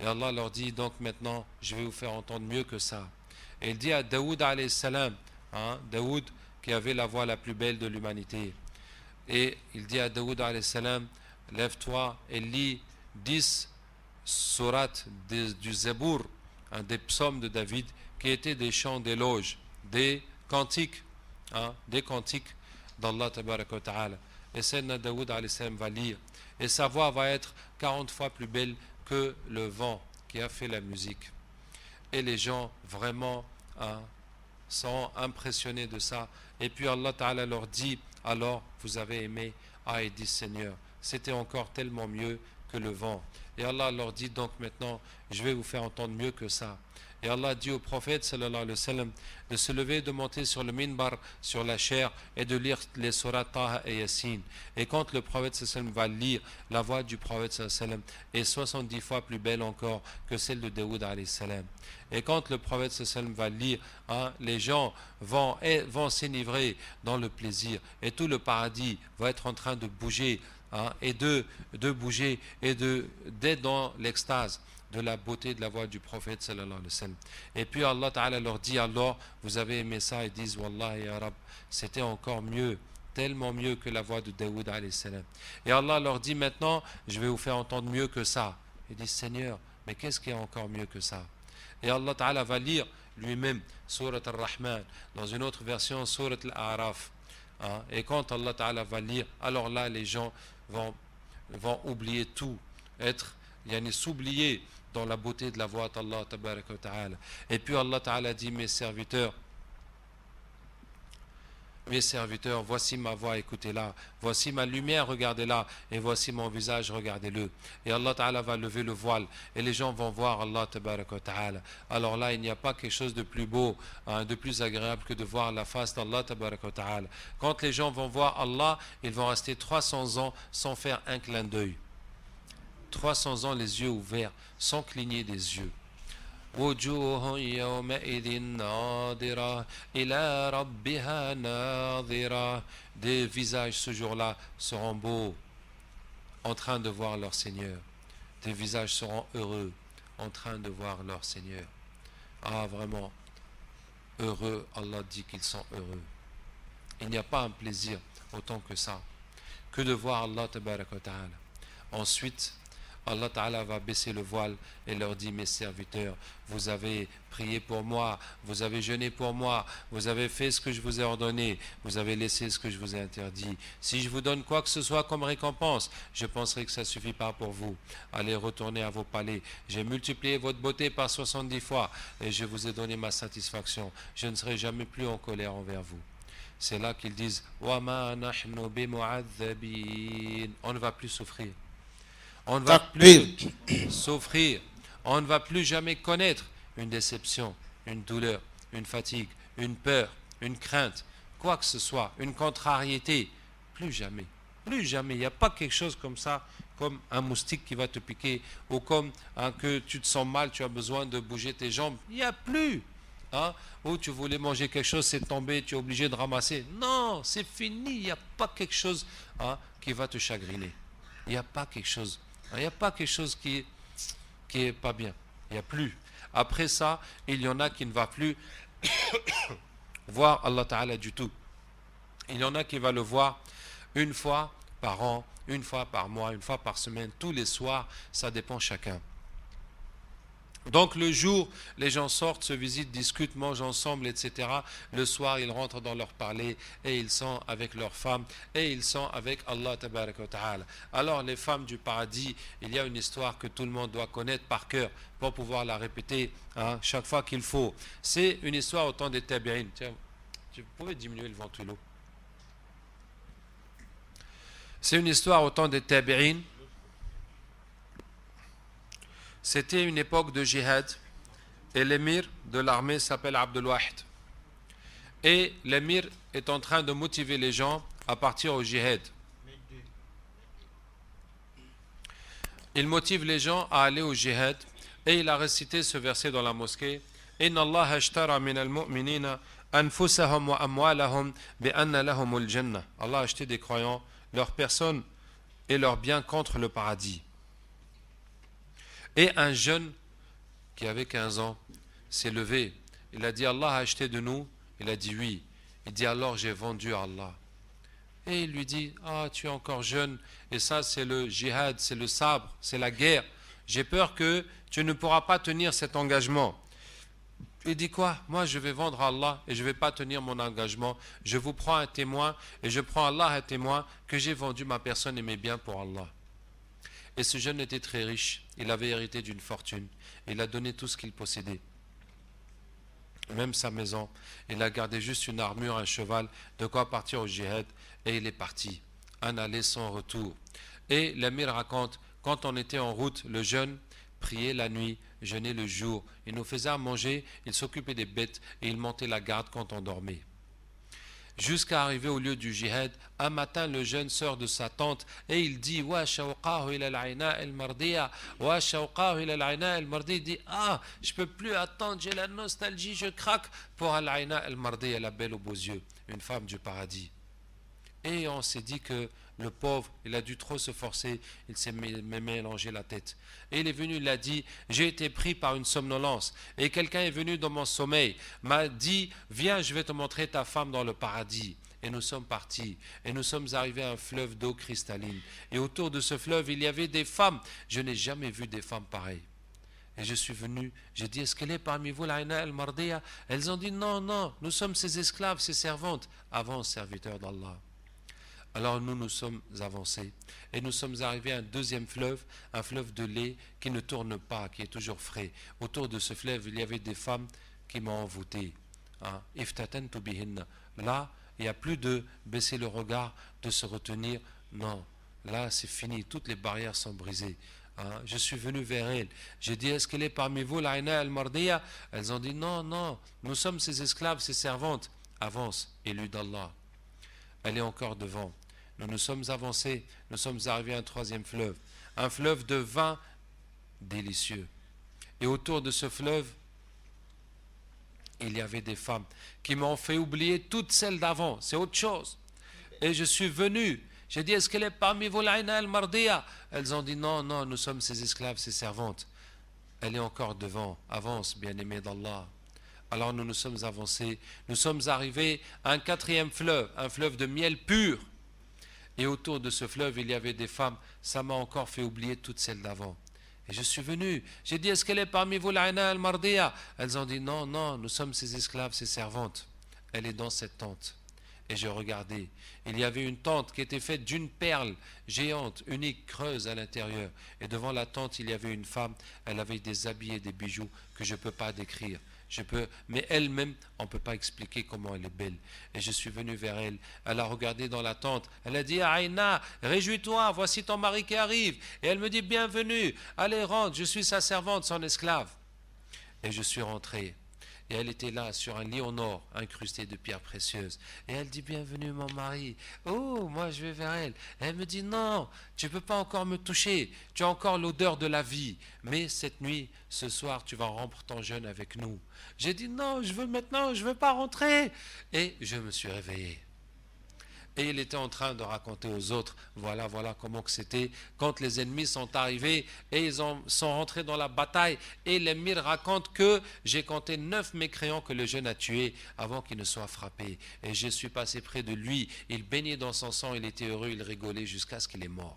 Et Allah leur dit, donc maintenant, je vais vous faire entendre mieux que ça. Et il dit à Daoud alayhi salam, Daoud qui avait la voix la plus belle de l'humanité. Et il dit à Daoud alayhi salam, lève-toi et lis 10 sourates du Zabour, des psaumes de David, qui étaient des chants d'éloge, des cantiques d'Allah Tabaraka wa Ta'ala. Et Sayyidina Daoud alayhi salam va lire. Et sa voix va être 40 fois plus belle que le vent qui a fait la musique. Et les gens vraiment sont impressionnés de ça. Et puis Allah Ta'ala leur dit, alors vous avez aimé? Ah, ils disent, Seigneur, c'était encore tellement mieux que le vent. Et Allah leur dit, donc maintenant, je vais vous faire entendre mieux que ça. Et Allah dit au prophète sallallahu alayhi wa sallam de se lever, de monter sur le minbar, sur la chair, et de lire les surahs Taha et Yasin. Et quand le prophète sallallahu alayhi wa sallam va lire, la voix du prophète sallallahu alayhi wa sallam est 70 fois plus belle encore que celle de Daoud alayhi salam. Et quand le prophète sallallahu alayhi wa sallam va lire, les gens vont s'enivrer dans le plaisir. Et tout le paradis va être en train de bouger, et de bouger, et d'être dans l'extase de la beauté de la voix du prophète sallallahu alayhi wa sallam. Et puis Allah Ta'ala leur dit, alors vous avez aimé ça? Ils disent, Wallahi ya Rab, c'était encore mieux, tellement mieux que la voix de Daoud alayhi salam. Et Allah leur dit, maintenant je vais vous faire entendre mieux que ça. Ils disent, Seigneur, mais qu'est-ce qui est encore mieux que ça? Et Allah Ta'ala va lire lui-même Surat Al-Rahman, dans une autre version Surat Al-A'raf. Et quand Allah Ta'ala va lire, alors là les gens vont oublier tout, s'oublier dans la beauté de la voix d'Allah Tabaraka wa Ta'ala. Et puis Allah Ta'ala dit, mes serviteurs, voici ma voix, écoutez-la, voici ma lumière, regardez-la, et voici mon visage, regardez-le. Et Allah Ta'ala va lever le voile, et les gens vont voir Allah Tabaraka wa Ta'ala. Alors là, il n'y a pas quelque chose de plus beau, de plus agréable que de voir la face d'Allah Tabaraka wa Ta'ala. Quand les gens vont voir Allah, ils vont rester 300 ans sans faire un clin d'œil. 300 ans les yeux ouverts, sans cligner des yeux. Des visages ce jour-là seront beaux, en train de voir leur Seigneur. Des visages seront heureux, en train de voir leur Seigneur. Ah, vraiment, heureux, Allah dit qu'ils sont heureux. Il n'y a pas un plaisir autant que ça, que de voir Allah Tabaraka wa Ta'ala. Ensuite, Allah Ta'ala va baisser le voile et leur dit, mes serviteurs, vous avez prié pour moi, vous avez jeûné pour moi, vous avez fait ce que je vous ai ordonné, vous avez laissé ce que je vous ai interdit. Si je vous donne quoi que ce soit comme récompense, je penserai que ça ne suffit pas pour vous. Allez retourner à vos palais. J'ai multiplié votre beauté par 70 fois et je vous ai donné ma satisfaction. Je ne serai jamais plus en colère envers vous. C'est là qu'ils disent, وَمَا نَحْنُ بِمُعَذَّبِينَ. On ne va plus souffrir. On ne va plus souffrir, on ne va plus jamais connaître une déception, une douleur, une fatigue, une peur, une crainte, quoi que ce soit, une contrariété. Plus jamais, il n'y a pas quelque chose comme ça comme un moustique qui va te piquer, ou comme que tu te sens mal, tu as besoin de bouger tes jambes. Il n'y a plus. Hein? Ou tu voulais manger quelque chose, c'est tombé, tu es obligé de ramasser. Non, c'est fini. Il n'y a pas quelque chose qui va te chagriner. Il n'y a pas quelque chose. Il n'y a pas quelque chose qui est pas bien. Il n'y a plus. Après ça, il y en a qui ne va plus voir Allah Ta'ala du tout. Il y en a qui va le voir une fois par an, une fois par mois, une fois par semaine, tous les soirs, ça dépend chacun. Donc le jour, les gens sortent, se visitent, discutent, mangent ensemble, etc. Le soir, ils rentrent dans leur palais et ils sont avec leurs femmes et ils sont avec Allah Tabaraka wa Ta'ala. Alors les femmes du paradis, il y a une histoire que tout le monde doit connaître par cœur pour pouvoir la répéter chaque fois qu'il faut. C'est une histoire au temps des tabi'in. Tiens, vous pouvez diminuer le ventilo. C'est une histoire au temps des tabi'in. C'était une époque de jihad et l'émir de l'armée s'appelle Abdul Wahid. Et l'émir est en train de motiver les gens à partir au jihad. Il motive les gens à aller au jihad et il a récité ce verset dans la mosquée. Inna Allah ashtara min al-mu'minina anfusahum wa amwalahum bi anna lahumul jannah. Allah a acheté des croyants leurs personnes et leurs biens contre le paradis. Et un jeune qui avait 15 ans s'est levé. Il a dit, Allah a acheté de nous. Il a dit oui. Il dit, alors j'ai vendu à Allah. Et il lui dit, ah, tu es encore jeune. Et ça, c'est le jihad, c'est le sabre, c'est la guerre. J'ai peur que tu ne pourras pas tenir cet engagement. Il dit quoi? Moi, je vais vendre à Allah et je ne vais pas tenir mon engagement. Je vous prends un témoin et je prends Allah un témoin que j'ai vendu ma personne et mes biens pour Allah. Et ce jeune était très riche. Il avait hérité d'une fortune. Il a donné tout ce qu'il possédait. Même sa maison. Il a gardé juste une armure, un cheval, de quoi partir au jihad. Et il est parti. Un aller sans retour. Et l'émir raconte, quand on était en route, le jeune priait la nuit, jeûnait le jour. Il nous faisait à manger, il s'occupait des bêtes et il montait la garde quand on dormait. Jusqu'à arriver au lieu du jihad, un matin le jeune sort de sa tente et il dit wa shawqahu ila al-aina al-mardiya wa shawqahu ila al-aina al-mardiya. Il dit ah, je peux plus attendre, j'ai la nostalgie, je craque pour al-aina al-mardiya, la belle aux beaux yeux, une femme du paradis. Et on s'est dit que le pauvre, il a dû trop se forcer, il s'est mélangé la tête. Et il est venu, il a dit, j'ai été pris par une somnolence. Et quelqu'un est venu dans mon sommeil, m'a dit, viens, je vais te montrer ta femme dans le paradis. Et nous sommes partis, et nous sommes arrivés à un fleuve d'eau cristalline. Et autour de ce fleuve, il y avait des femmes. Je n'ai jamais vu des femmes pareilles. Et je suis venu, j'ai dit, est-ce qu'elle est parmi vous, l'Aina al-Mardiya? Elles ont dit, non, non, nous sommes ses esclaves, ses servantes. Avance, serviteur d'Allah. Alors nous sommes avancés et nous sommes arrivés à un deuxième fleuve, un fleuve de lait qui ne tourne pas, qui est toujours frais. Autour de ce fleuve, il y avait des femmes qui m'ont envoûté. Iftatantu bihinna. Là, il n'y a plus de baisser le regard, de se retenir. Non, là c'est fini, toutes les barrières sont brisées. Je suis venu vers elles. J'ai dit, est-ce qu'elle est parmi vous, l'Aina al-Mardiya? Elles ont dit, non, non, nous sommes ses esclaves, ses servantes. Avance, élu d'Allah. Elle est encore devant. Nous nous sommes avancés, nous sommes arrivés à un troisième fleuve, un fleuve de vin délicieux. Et autour de ce fleuve, il y avait des femmes qui m'ont fait oublier toutes celles d'avant, c'est autre chose. Et je suis venu, j'ai dit, est-ce qu'elle est parmi vous, l'Aina al-Mardiya? Elles ont dit, non, non, nous sommes ses esclaves, ses servantes. Elle est encore devant, avance, bien-aimé d'Allah. Alors nous nous sommes avancés, nous sommes arrivés à un quatrième fleuve, un fleuve de miel pur. Et autour de ce fleuve, il y avait des femmes, ça m'a encore fait oublier toutes celles d'avant. Et je suis venu, j'ai dit, est-ce qu'elle est parmi vous, l'Aina al-Mardiya? Elles ont dit, non, non, nous sommes ses esclaves, ses servantes. Elle est dans cette tente. Et je regardais, il y avait une tente qui était faite d'une perle géante, unique, creuse à l'intérieur. Et devant la tente, il y avait une femme, elle avait des habits et des bijoux que je ne peux pas décrire. Mais elle-même, on ne peut pas expliquer comment elle est belle. Et je suis venu vers elle. Elle a regardé dans la tente. Elle a dit, Aïna, réjouis-toi, voici ton mari qui arrive. Et elle me dit, bienvenue, allez rentre, je suis sa servante, son esclave. Et je suis rentré. et elle était là sur un lit en or incrusté de pierres précieuses. Et elle dit bienvenue mon mari. Oh, moi je vais vers elle. Elle me dit non, tu ne peux pas encore me toucher, tu as encore l'odeur de la vie. Mais cette nuit, ce soir, tu vas rompre ton jeûne avec nous. J'ai dit non, je veux maintenant, je ne veux pas rentrer. Et je me suis réveillé. Et il était en train de raconter aux autres, voilà comment que c'était, quand les ennemis sont arrivés et ils sont rentrés dans la bataille. Et l'émir raconte que j'ai compté 9 mécréants que le jeune a tués avant qu'il ne soit frappé. Et je suis passé près de lui, il baignait dans son sang, il était heureux, il rigolait jusqu'à ce qu'il est mort.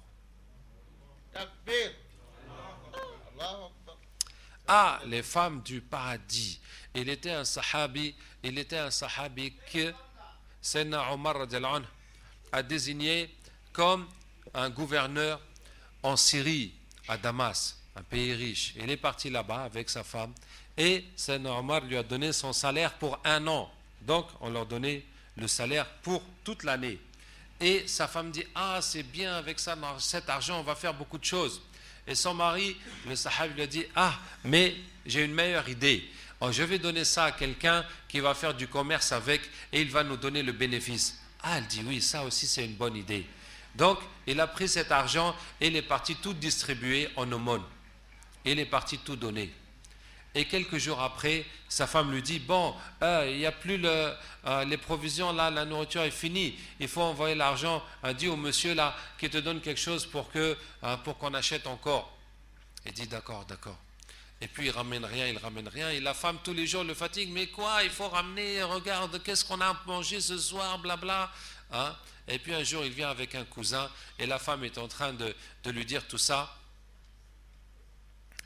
Ah, les femmes du paradis. Il était un sahabi que Sayyidina Omar radiallahu anhu a désigné comme un gouverneur en Syrie, à Damas, un pays riche. Il est parti là-bas avec sa femme et Sayyidina Omar lui a donné son salaire pour 1 an. Donc, on leur donnait le salaire pour toute l'année. Et sa femme dit, ah, c'est bien, avec ça, cet argent, on va faire beaucoup de choses. Et son mari, le sahab, lui a dit, ah, mais j'ai une meilleure idée. Oh, je vais donner ça à quelqu'un qui va faire du commerce avec et il va nous donner le bénéfice. Ah, elle dit oui, ça aussi c'est une bonne idée. Donc, il a pris cet argent et il est parti tout distribuer en aumône. Il est parti tout donner. Et quelques jours après, sa femme lui dit, bon, il n'y a plus les provisions là, la nourriture est finie. Il faut envoyer l'argent, dis au monsieur là qui te donne quelque chose pour qu'on achète encore. Il dit d'accord. Et puis il ramène rien. Et la femme tous les jours le fatigue. Mais quoi, il faut ramener, regarde, qu'est-ce qu'on a mangé ce soir, blabla. Hein? Et puis un jour il vient avec un cousin et la femme est en train de lui dire tout ça.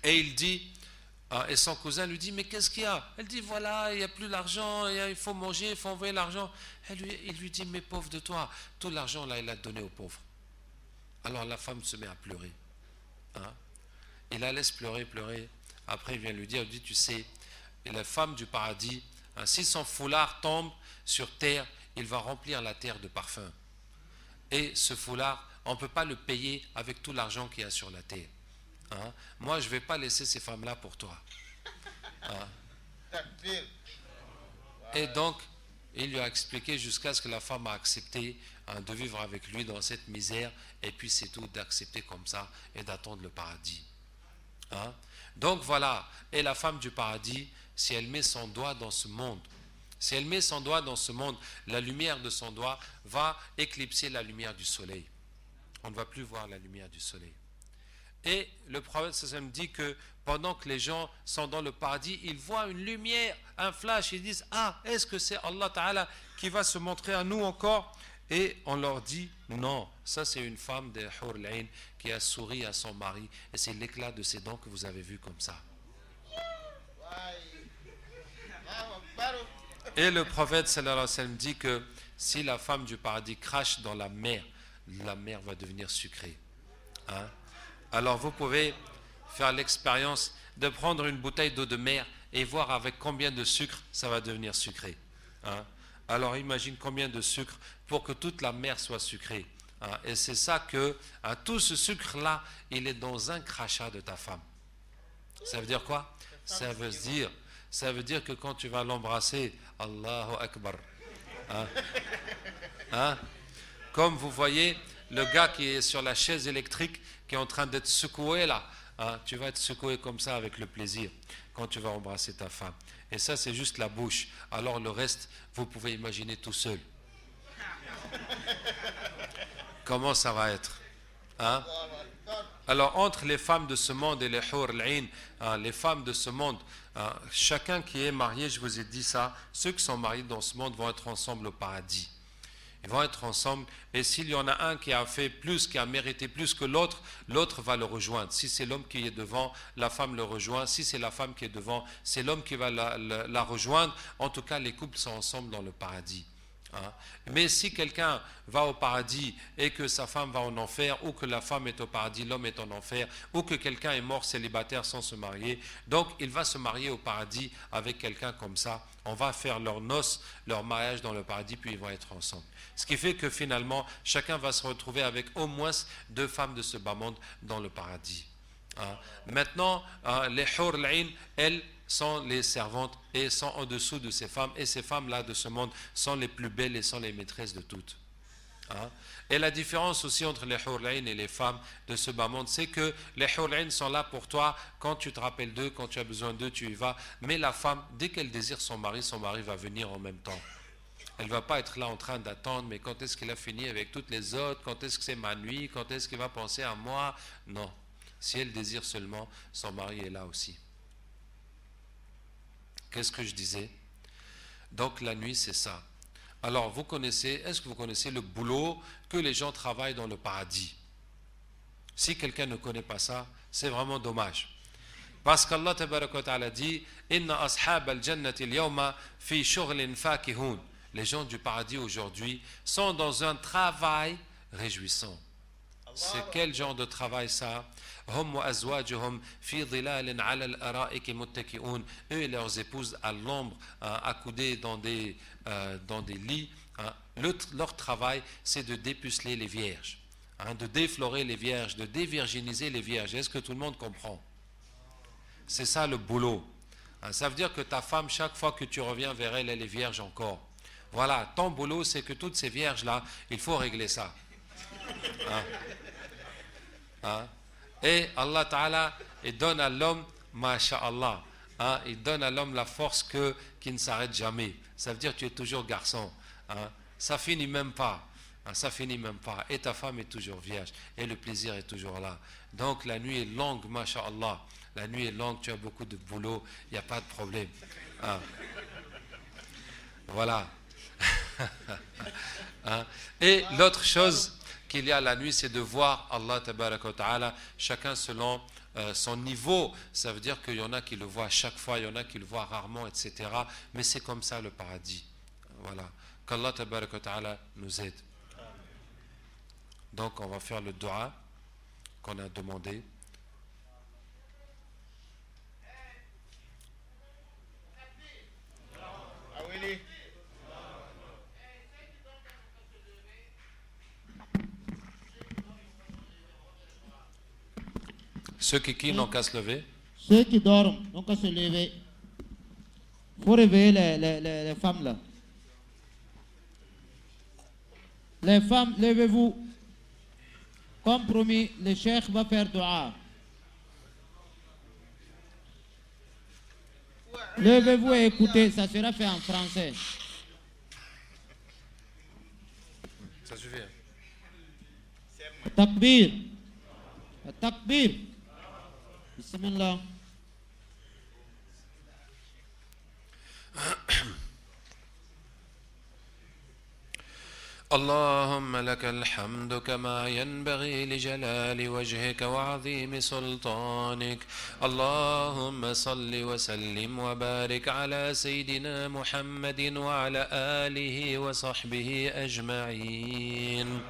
Et il dit, et son cousin lui dit, mais qu'est-ce qu'il y a? Elle dit, voilà, il n'y a plus d'argent, il faut manger, il faut envoyer l'argent. Il lui dit, mais pauvre de toi, tout l'argent là, il l'a donné aux pauvres. Alors la femme se met à pleurer. Hein? Il la laisse pleurer. Après, il vient lui dire, tu sais, la femme du paradis, si son foulard tombe sur terre, il va remplir la terre de parfum. Et ce foulard, on ne peut pas le payer avec tout l'argent qu'il y a sur la terre. Hein? Moi, je ne vais pas laisser ces femmes-là pour toi. Hein? Et donc, il lui a expliqué jusqu'à ce que la femme a accepté de vivre avec lui dans cette misère, et puis c'est tout, d'accepter comme ça et d'attendre le paradis. Hein? Donc voilà, et la femme du paradis, si elle met son doigt dans ce monde, la lumière de son doigt va éclipser la lumière du soleil. On ne va plus voir la lumière du soleil. Et le prophète sallam dit que pendant que les gens sont dans le paradis, ils voient une lumière, un flash, ils disent, ah, est-ce que c'est Allah Ta'ala qui va se montrer à nous encore? Et on leur dit, non, ça c'est une femme de Hur al-Ain qui a souri à son mari, et c'est l'éclat de ses dents que vous avez vu comme ça. Et le prophète sallallahu alayhi wa sallam dit que si la femme du paradis crache dans la mer va devenir sucrée. Hein? Alors vous pouvez faire l'expérience de prendre une bouteille d'eau de mer et voir avec combien de sucre ça va devenir sucré. Hein? Alors imagine combien de sucre pour que toute la mer soit sucrée. Hein? Et c'est ça que tout ce sucre-là, il est dans un crachat de ta femme. Ça veut dire quoi? Ça veut dire que quand tu vas l'embrasser, Allahu Akbar. Hein? Hein? Comme vous voyez, le gars qui est sur la chaise électrique, qui est en train d'être secoué là, hein, tu vas être secoué comme ça avec le plaisir quand tu vas embrasser ta femme. Et ça, c'est juste la bouche. Alors le reste, vous pouvez imaginer tout seul. Comment ça va être? Hein? Alors entre les femmes de ce monde et les Hur al-Ain, les femmes de ce monde, chacun qui est marié, je vous ai dit ça, ceux qui sont mariés dans ce monde vont être ensemble au paradis. Ils vont être ensemble, et s'il y en a un qui a fait plus, qui a mérité plus que l'autre, l'autre va le rejoindre. Si c'est l'homme qui est devant, la femme le rejoint. Si c'est la femme qui est devant, c'est l'homme qui va la rejoindre. En tout cas, les couples sont ensemble dans le paradis. Hein? Mais si quelqu'un va au paradis et que sa femme va en enfer, ou que la femme est au paradis, l'homme est en enfer, ou que quelqu'un est mort célibataire sans se marier, donc il va se marier au paradis avec quelqu'un comme ça. On va faire leurs noces, leur mariage dans le paradis, puis ils vont être ensemble. Ce qui fait que finalement, chacun va se retrouver avec au moins 2 femmes de ce bas monde dans le paradis. Hein. Maintenant, les Hur al-Ain, elles sont les servantes et sont en dessous de ces femmes. Et ces femmes-là de ce monde sont les plus belles et sont les maîtresses de toutes. Hein. Et la différence aussi entre les Hur al-Ain et les femmes de ce bas monde, c'est que les Hur al-Ain sont là pour toi quand tu te rappelles d'eux, quand tu as besoin d'eux, tu y vas. Mais la femme, dès qu'elle désire son mari va venir en même temps. Elle ne va pas être là en train d'attendre, mais quand est-ce qu'il a fini avec toutes les autres, quand est-ce que c'est ma nuit, quand est-ce qu'il va penser à moi? Non. Si elle désire seulement, son mari est là aussi. Qu'est-ce que je disais? Donc la nuit, c'est ça. Alors, est-ce que vous connaissez le boulot que les gens travaillent dans le paradis? Si quelqu'un ne connaît pas ça, c'est vraiment dommage. Parce qu'Allah tabaraka wa ta'ala dit Inna ashab al-jannati al-yawma fi shughlin fakihun. Les gens du paradis aujourd'hui sont dans un travail réjouissant. C'est quel genre de travail ça? Hum wa azwajuhum fi dhilalin 'ala al-ara'iki muttaki'un. Eux et leurs épouses à l'ombre, accoudés dans des lits. Leur travail, c'est de dépuceler les vierges, de déflorer les vierges, de dévirginiser les vierges. Est-ce que tout le monde comprend? C'est ça le boulot. Ça veut dire que ta femme, chaque fois que tu reviens vers elle, elle est vierge encore. Voilà, ton boulot, c'est que toutes ces vierges-là, il faut régler ça. Et Allah Ta'ala, il donne à l'homme, masha'Allah, il donne à l'homme la force qui ne s'arrête jamais. Ça veut dire que tu es toujours garçon. Ça finit même pas. Ça finit même pas. Et ta femme est toujours vierge. Et le plaisir est toujours là. Donc la nuit est longue, masha'Allah. La nuit est longue, tu as beaucoup de boulot, il n'y a pas de problème. Voilà. Et l'autre chose qu'il y a la nuit, c'est de voir Allah tabaraka wa ta'ala, chacun selon son niveau. Ça veut dire qu'il y en a qui le voient chaque fois, il y en a qui le voient rarement, etc. Mais c'est comme ça le paradis. Voilà. Qu'Allah tabaraka wa ta'ala nous aide. Donc on va faire le dua qu'on a demandé. Ceux qui n'ont qu'à se lever. Ceux qui dorment n'ont qu'à se lever. Il faut réveiller les femmes là. Les femmes, levez-vous. Comme promis, le cheikh va faire dua. Levez-vous et écoutez, ça sera fait en français. Ça suffit. Takbir. Takbir. Bismillah. اللهم لك الحمد كما ينبغي لجلال وجهك وعظيم سلطانك. اللهم صل وسلم وبارك على سيدنا محمد وعلى آله وصحبه أجمعين.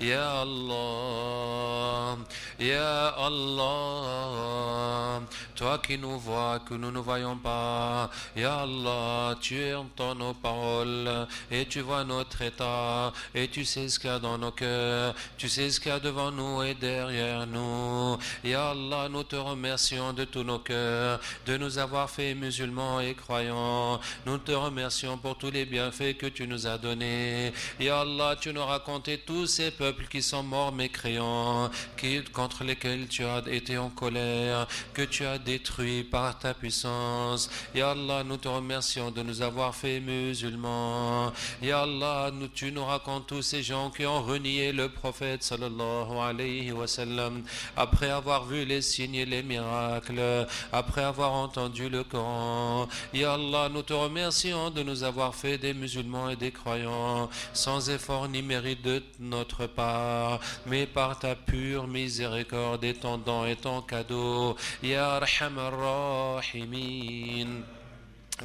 Ya Allah, Ya Allah, toi qui nous vois, que nous ne voyons pas, Ya Allah, tu entends nos paroles et tu vois notre état et tu sais ce qu'il y a dans nos cœurs, tu sais ce qu'il y a devant nous et derrière nous. Ya Allah, nous te remercions de tous nos cœurs de nous avoir fait musulmans et croyants. Nous te remercions pour tous les bienfaits que tu nous as donnés. Ya Allah, tu nous as raconté tous ces peuples qui sont morts mécréants, contre lesquels tu as été en colère, que tu as détruits par ta puissance. Ya Allah, nous te remercions de nous avoir fait musulmans. Ya Allah, tu nous racontes tous ces gens qui ont renié le prophète sallallahu alayhi wa sallam, après avoir vu les signes et les miracles, après avoir entendu le Coran. Ya Allah, nous te remercions de nous avoir fait des musulmans et des croyants, sans effort ni mérite de notre part, mais par ta pure miséricorde et ton don et ton cadeau. Ya Arhamar Rahimin.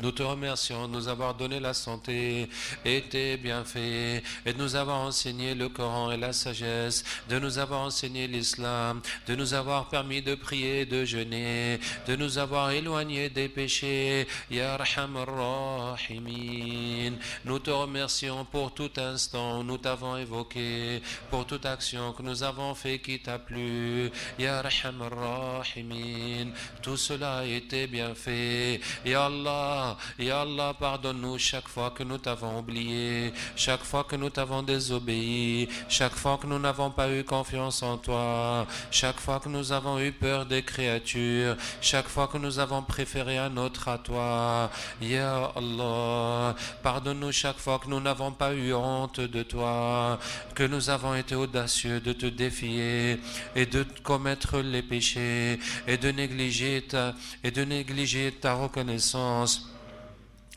Nous te remercions de nous avoir donné la santé et tes bienfaits, et de nous avoir enseigné le Coran et la sagesse, de nous avoir enseigné l'islam, de nous avoir permis de prier, de jeûner, de nous avoir éloignés des péchés. Ya Arhamar Rahimin. Nous te remercions pour tout instant où nous t'avons évoqué, pour toute action que nous avons fait qui t'a plu. Ya Arhamar Rahimin. Tout cela a été bien fait. Ya Allah, pardonne-nous chaque fois que nous t'avons oublié, chaque fois que nous t'avons désobéi, chaque fois que nous n'avons pas eu confiance en toi, chaque fois que nous avons eu peur des créatures, chaque fois que nous avons préféré un autre à toi. Ya Allah, pardonne-nous chaque fois que nous n'avons pas eu honte de toi, que nous avons été audacieux de te défier et de commettre les péchés et de négliger ta reconnaissance.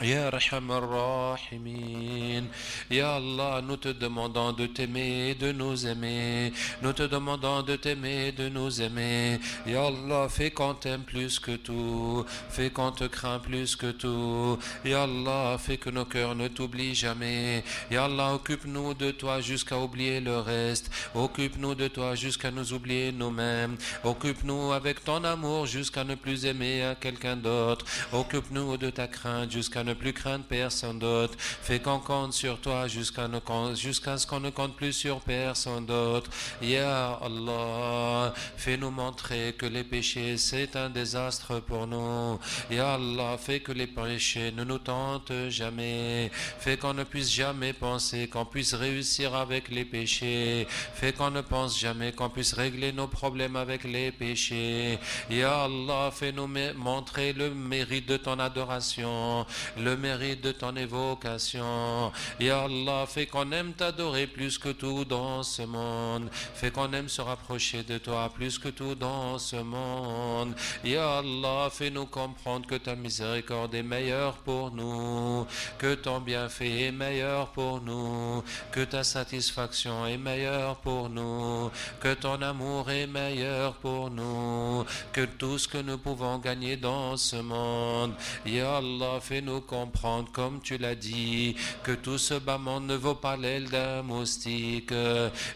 Ya Arhamar Rahimin. Ya Allah, nous te demandons de t'aimer et de nous aimer. Nous te demandons de t'aimer et de nous aimer. Ya Allah, fais qu'on t'aime plus que tout. Fais qu'on te craint plus que tout. Ya Allah, fais que nos cœurs ne t'oublient jamais. Ya Allah, occupe-nous de toi jusqu'à oublier le reste. Occupe-nous de toi jusqu'à nous oublier nous-mêmes. Occupe-nous avec ton amour jusqu'à ne plus aimer à quelqu'un d'autre. Occupe-nous de ta crainte jusqu'à ne plus craindre personne d'autre. Fais qu'on compte sur toi jusqu'à ce qu'on ne compte plus sur personne d'autre. Ya Allah, fais-nous montrer que les péchés c'est un désastre pour nous. Ya Allah, fais que les péchés ne nous tentent jamais. Fais qu'on ne puisse jamais penser qu'on puisse réussir avec les péchés. Fais qu'on ne pense jamais qu'on puisse régler nos problèmes avec les péchés. Ya Allah, fais-nous montrer le mérite de ton adoration, le mérite de ton évocation. Ya Allah, fais qu'on aime t'adorer plus que tout dans ce monde. Fais qu'on aime se rapprocher de toi plus que tout dans ce monde. Ya Allah, fais-nous comprendre que ta miséricorde est meilleure pour nous, que ton bienfait est meilleur pour nous, que ta satisfaction est meilleure pour nous, que ton amour est meilleur pour nous, que tout ce que nous pouvons gagner dans ce monde. Ya Allah, fais-nous comprendre, comme tu l'as dit, que tout ce bas monde ne vaut pas l'aile d'un moustique,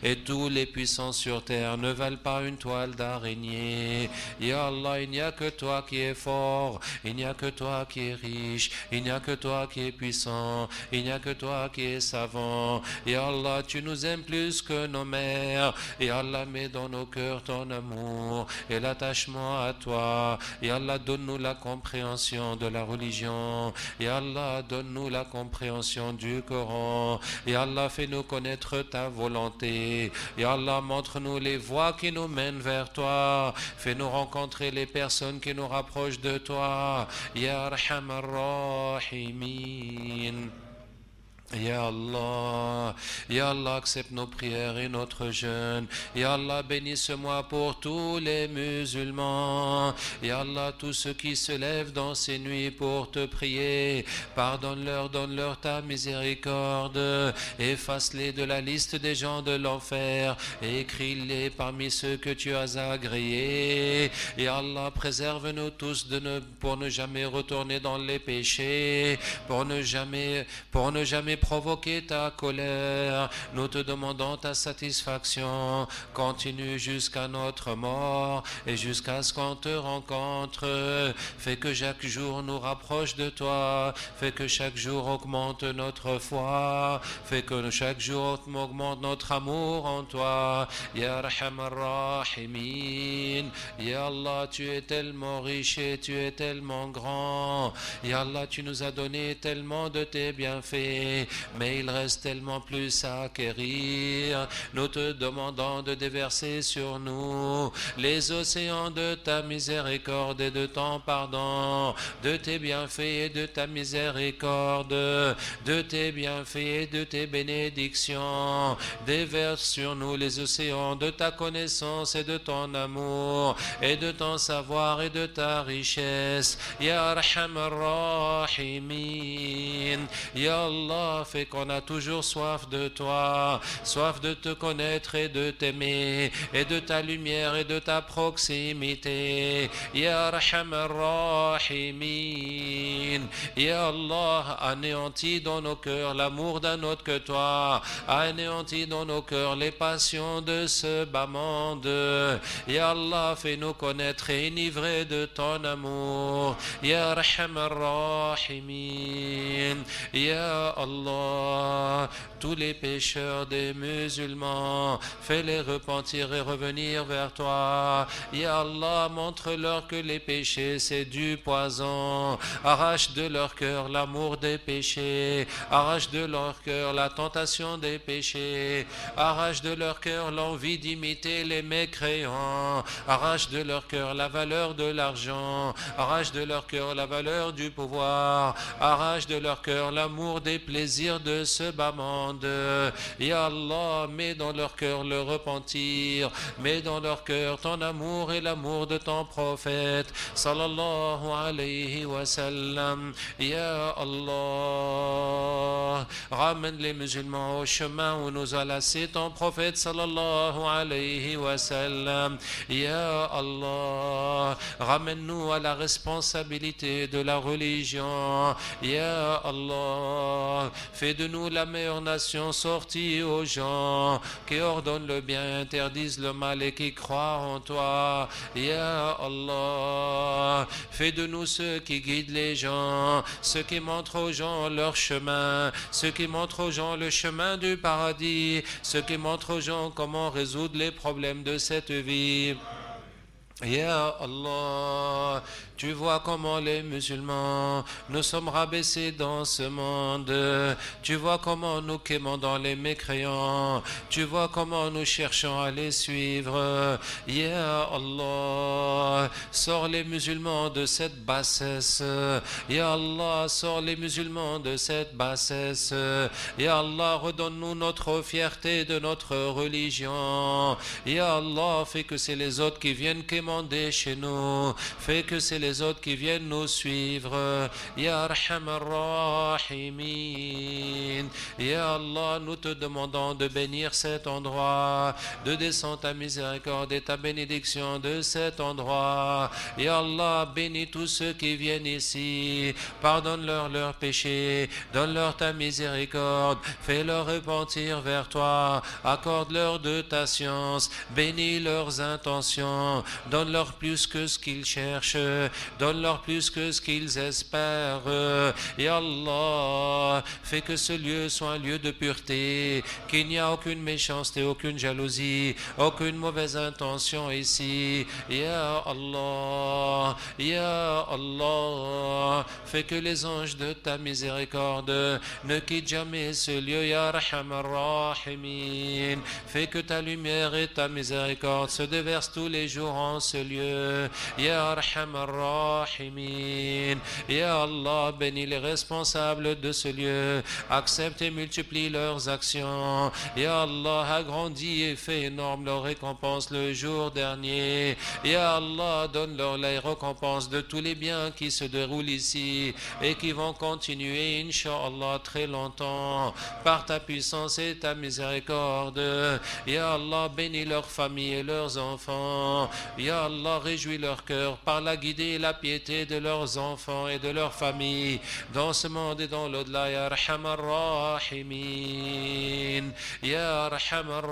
et tous les puissants sur terre ne valent pas une toile d'araignée. Ya Allah, il n'y a que toi qui es fort, il n'y a que toi qui es riche, il n'y a que toi qui es puissant, il n'y a que toi qui es savant. Ya Allah, tu nous aimes plus que nos mères. Ya Allah, mets dans nos cœurs ton amour et l'attachement à toi. Ya Allah, donne-nous la compréhension de la religion. Ya Allah, donne-nous la compréhension du Coran. Ya Allah, fais-nous connaître ta volonté. Ya Allah, montre-nous les voies qui nous mènent vers toi. Fais-nous rencontrer les personnes qui nous rapprochent de toi. Ya Arhamar Rahimin. Ya Allah, accepte nos prières et notre jeûne. Ya Allah, bénis ce mois pour tous les musulmans. Ya Allah, tous ceux qui se lèvent dans ces nuits pour te prier, pardonne-leur, donne-leur ta miséricorde. Efface-les de la liste des gens de l'enfer. Écris-les parmi ceux que tu as agréés. Ya Allah, préserve-nous tous pour ne jamais retourner dans les péchés, pour ne jamais provoquer ta colère. Nous te demandons ta satisfaction. Continue jusqu'à notre mort et jusqu'à ce qu'on te rencontre. Fais que chaque jour nous rapproche de toi. Fais que chaque jour augmente notre foi. Fais que chaque jour augmente notre amour en toi. Ya Arhamar Rahimin. Ya Allah, tu es tellement riche et tu es tellement grand. Ya Allah, tu nous as donné tellement de tes bienfaits, mais il reste tellement plus à acquérir. Nous te demandons de déverser sur nous les océans de ta miséricorde et de ton pardon, de tes bienfaits et de ta miséricorde, de tes bienfaits et de tes bénédictions. Déverse sur nous les océans de ta connaissance et de ton amour et de ton savoir et de ta richesse. Ya Arhamar Rahimin. Ya Allah, Allah, fais qu'on a toujours soif de toi, soif de te connaître et de t'aimer, et de ta lumière et de ta proximité. Ya Arhamar Rahimin. Ya Allah, anéantis dans nos cœurs l'amour d'un autre que toi, anéantis dans nos cœurs les passions de ce bas monde. Ya Allah, fais-nous connaître et enivrer de ton amour. Ya Arhamar Rahimin. Ya Allah, tous les pécheurs des musulmans, fais-les repentir et revenir vers toi. Ya Allah, montre-leur que les péchés c'est du poison. Arrache de leur cœur l'amour des péchés, arrache de leur cœur la tentation des péchés, arrache de leur cœur l'envie d'imiter les mécréants, arrache de leur cœur la valeur de l'argent, arrache de leur cœur la valeur du pouvoir, arrache de leur cœur l'amour des plaisirs de ce bas monde. Ya Allah, mets dans leur cœur le repentir, mets dans leur cœur ton amour et l'amour de ton prophète sallallahu alayhi wa sallam. Ya Allah, ramène les musulmans au chemin où nous a laissé ton prophète sallallahu alayhi wa sallam. Ya Allah, ramène-nous à la responsabilité de la religion. Ya Allah, fais de nous la meilleure nation sortie aux gens qui ordonnent le bien, interdisent le mal et qui croient en toi. Ya Allah, fais de nous ceux qui guident les gens, ceux qui montrent aux gens leur chemin, ceux qui montrent aux gens le chemin du paradis, ceux qui montrent aux gens comment résoudre les problèmes de cette vie. Ya Allah, tu vois comment les musulmans, nous sommes rabaissés dans ce monde. Tu vois comment nous quémons dans les mécréants. Tu vois comment nous cherchons à les suivre. Ya Allah, sors les musulmans de cette bassesse. Ya Allah, sors les musulmans de cette bassesse. Ya Allah, redonne-nous notre fierté de notre religion. Ya Allah, fais que c'est les autres qui viennent quémander chez nous. Fais que c'est les autres qui viennent nous suivre. Ya Arhamar Rahimin. Ya Allah, nous te demandons de bénir cet endroit, de descendre ta miséricorde et ta bénédiction de cet endroit. Ya Allah, bénis tous ceux qui viennent ici, pardonne-leur leurs péchés, donne-leur ta miséricorde, fais-leur repentir vers toi, accorde-leur de ta science, bénis leurs intentions, donne-leur plus que ce qu'ils cherchent, donne-leur plus que ce qu'ils espèrent. Ya Allah, fais que ce lieu soit un lieu de pureté, qu'il n'y a aucune méchanceté, aucune jalousie, aucune mauvaise intention ici. Ya Allah, Ya Allah, fais que les anges de ta miséricorde ne quittent jamais ce lieu. Ya Arhamar Rahimin, fais que ta lumière et ta miséricorde se déversent tous les jours en ce lieu. Ya Arhamar Rahimin, Ya Allah, bénis les responsables de ce lieu, accepte et multiplie leurs actions. Ya Allah, agrandis et fais énorme leur récompense le jour dernier. Ya Allah, donne-leur la récompense de tous les biens qui se déroulent ici et qui vont continuer, Inch'Allah, très longtemps, par ta puissance et ta miséricorde. Ya Allah, bénis leurs familles et leurs enfants. Ya Allah, réjouis leur cœur par la guidée et la piété de leurs enfants et de leurs familles dans ce monde et dans l'au-delà. Ya Arhamar Rahimin, Ya Arhamar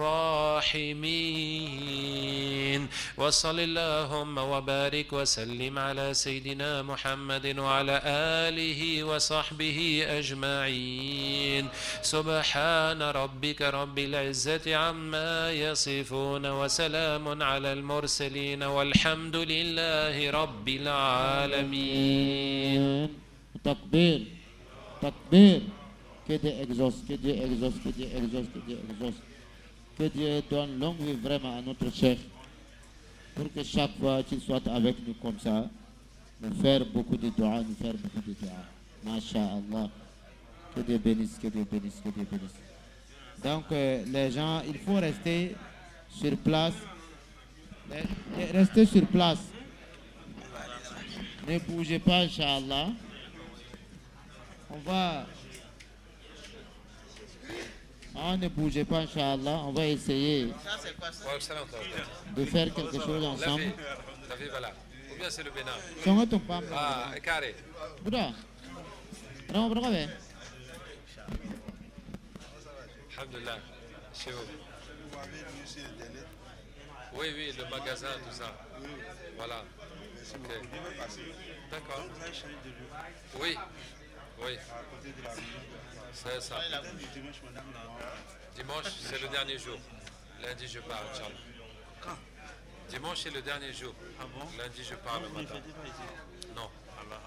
Rahimin. Wa sallallahu wa barik wa sallim ala Sayyidina Muhammadin wa ala alihi wa sahbihi ajma'in. Subhana rabbika rabbil izzati amma yasifun wa salamun ala al-mursalin walhamdulillahi rabbil alamin. Takbir, takbir. Que Dieu exauce, que Dieu exauce, que Dieu exauce, que Dieu exauce. Que Dieu donne longue vie vraiment à notre chef, pour que chaque fois qu'il soit avec nous comme ça, nous faire beaucoup de doigts, nous faire beaucoup de doigts. Masha'Allah. Que Dieu bénisse, que Dieu bénisse, que Dieu bénisse. Donc les gens, il faut rester sur place. Restez sur place. Ne bougez pas, Inch'Allah. On va Ne bougez pas, Inch'Allah. On va essayer de faire quelque chose ensemble. Voilà. Ou bien c'est le Bénin. Ah, Carré. Bouddha. Non, bro, ouais. Alhamdulillah. Chez vous. Oui, oui, le magasin, tout ça. Voilà. Okay. D'accord. Oui, oui. C'est ça. Dimanche, c'est le dernier jour. Lundi, je pars, Inch'Allah. Quand? Dimanche, c'est le dernier jour. Ah bon? Lundi, je pars le matin. Non. Allah.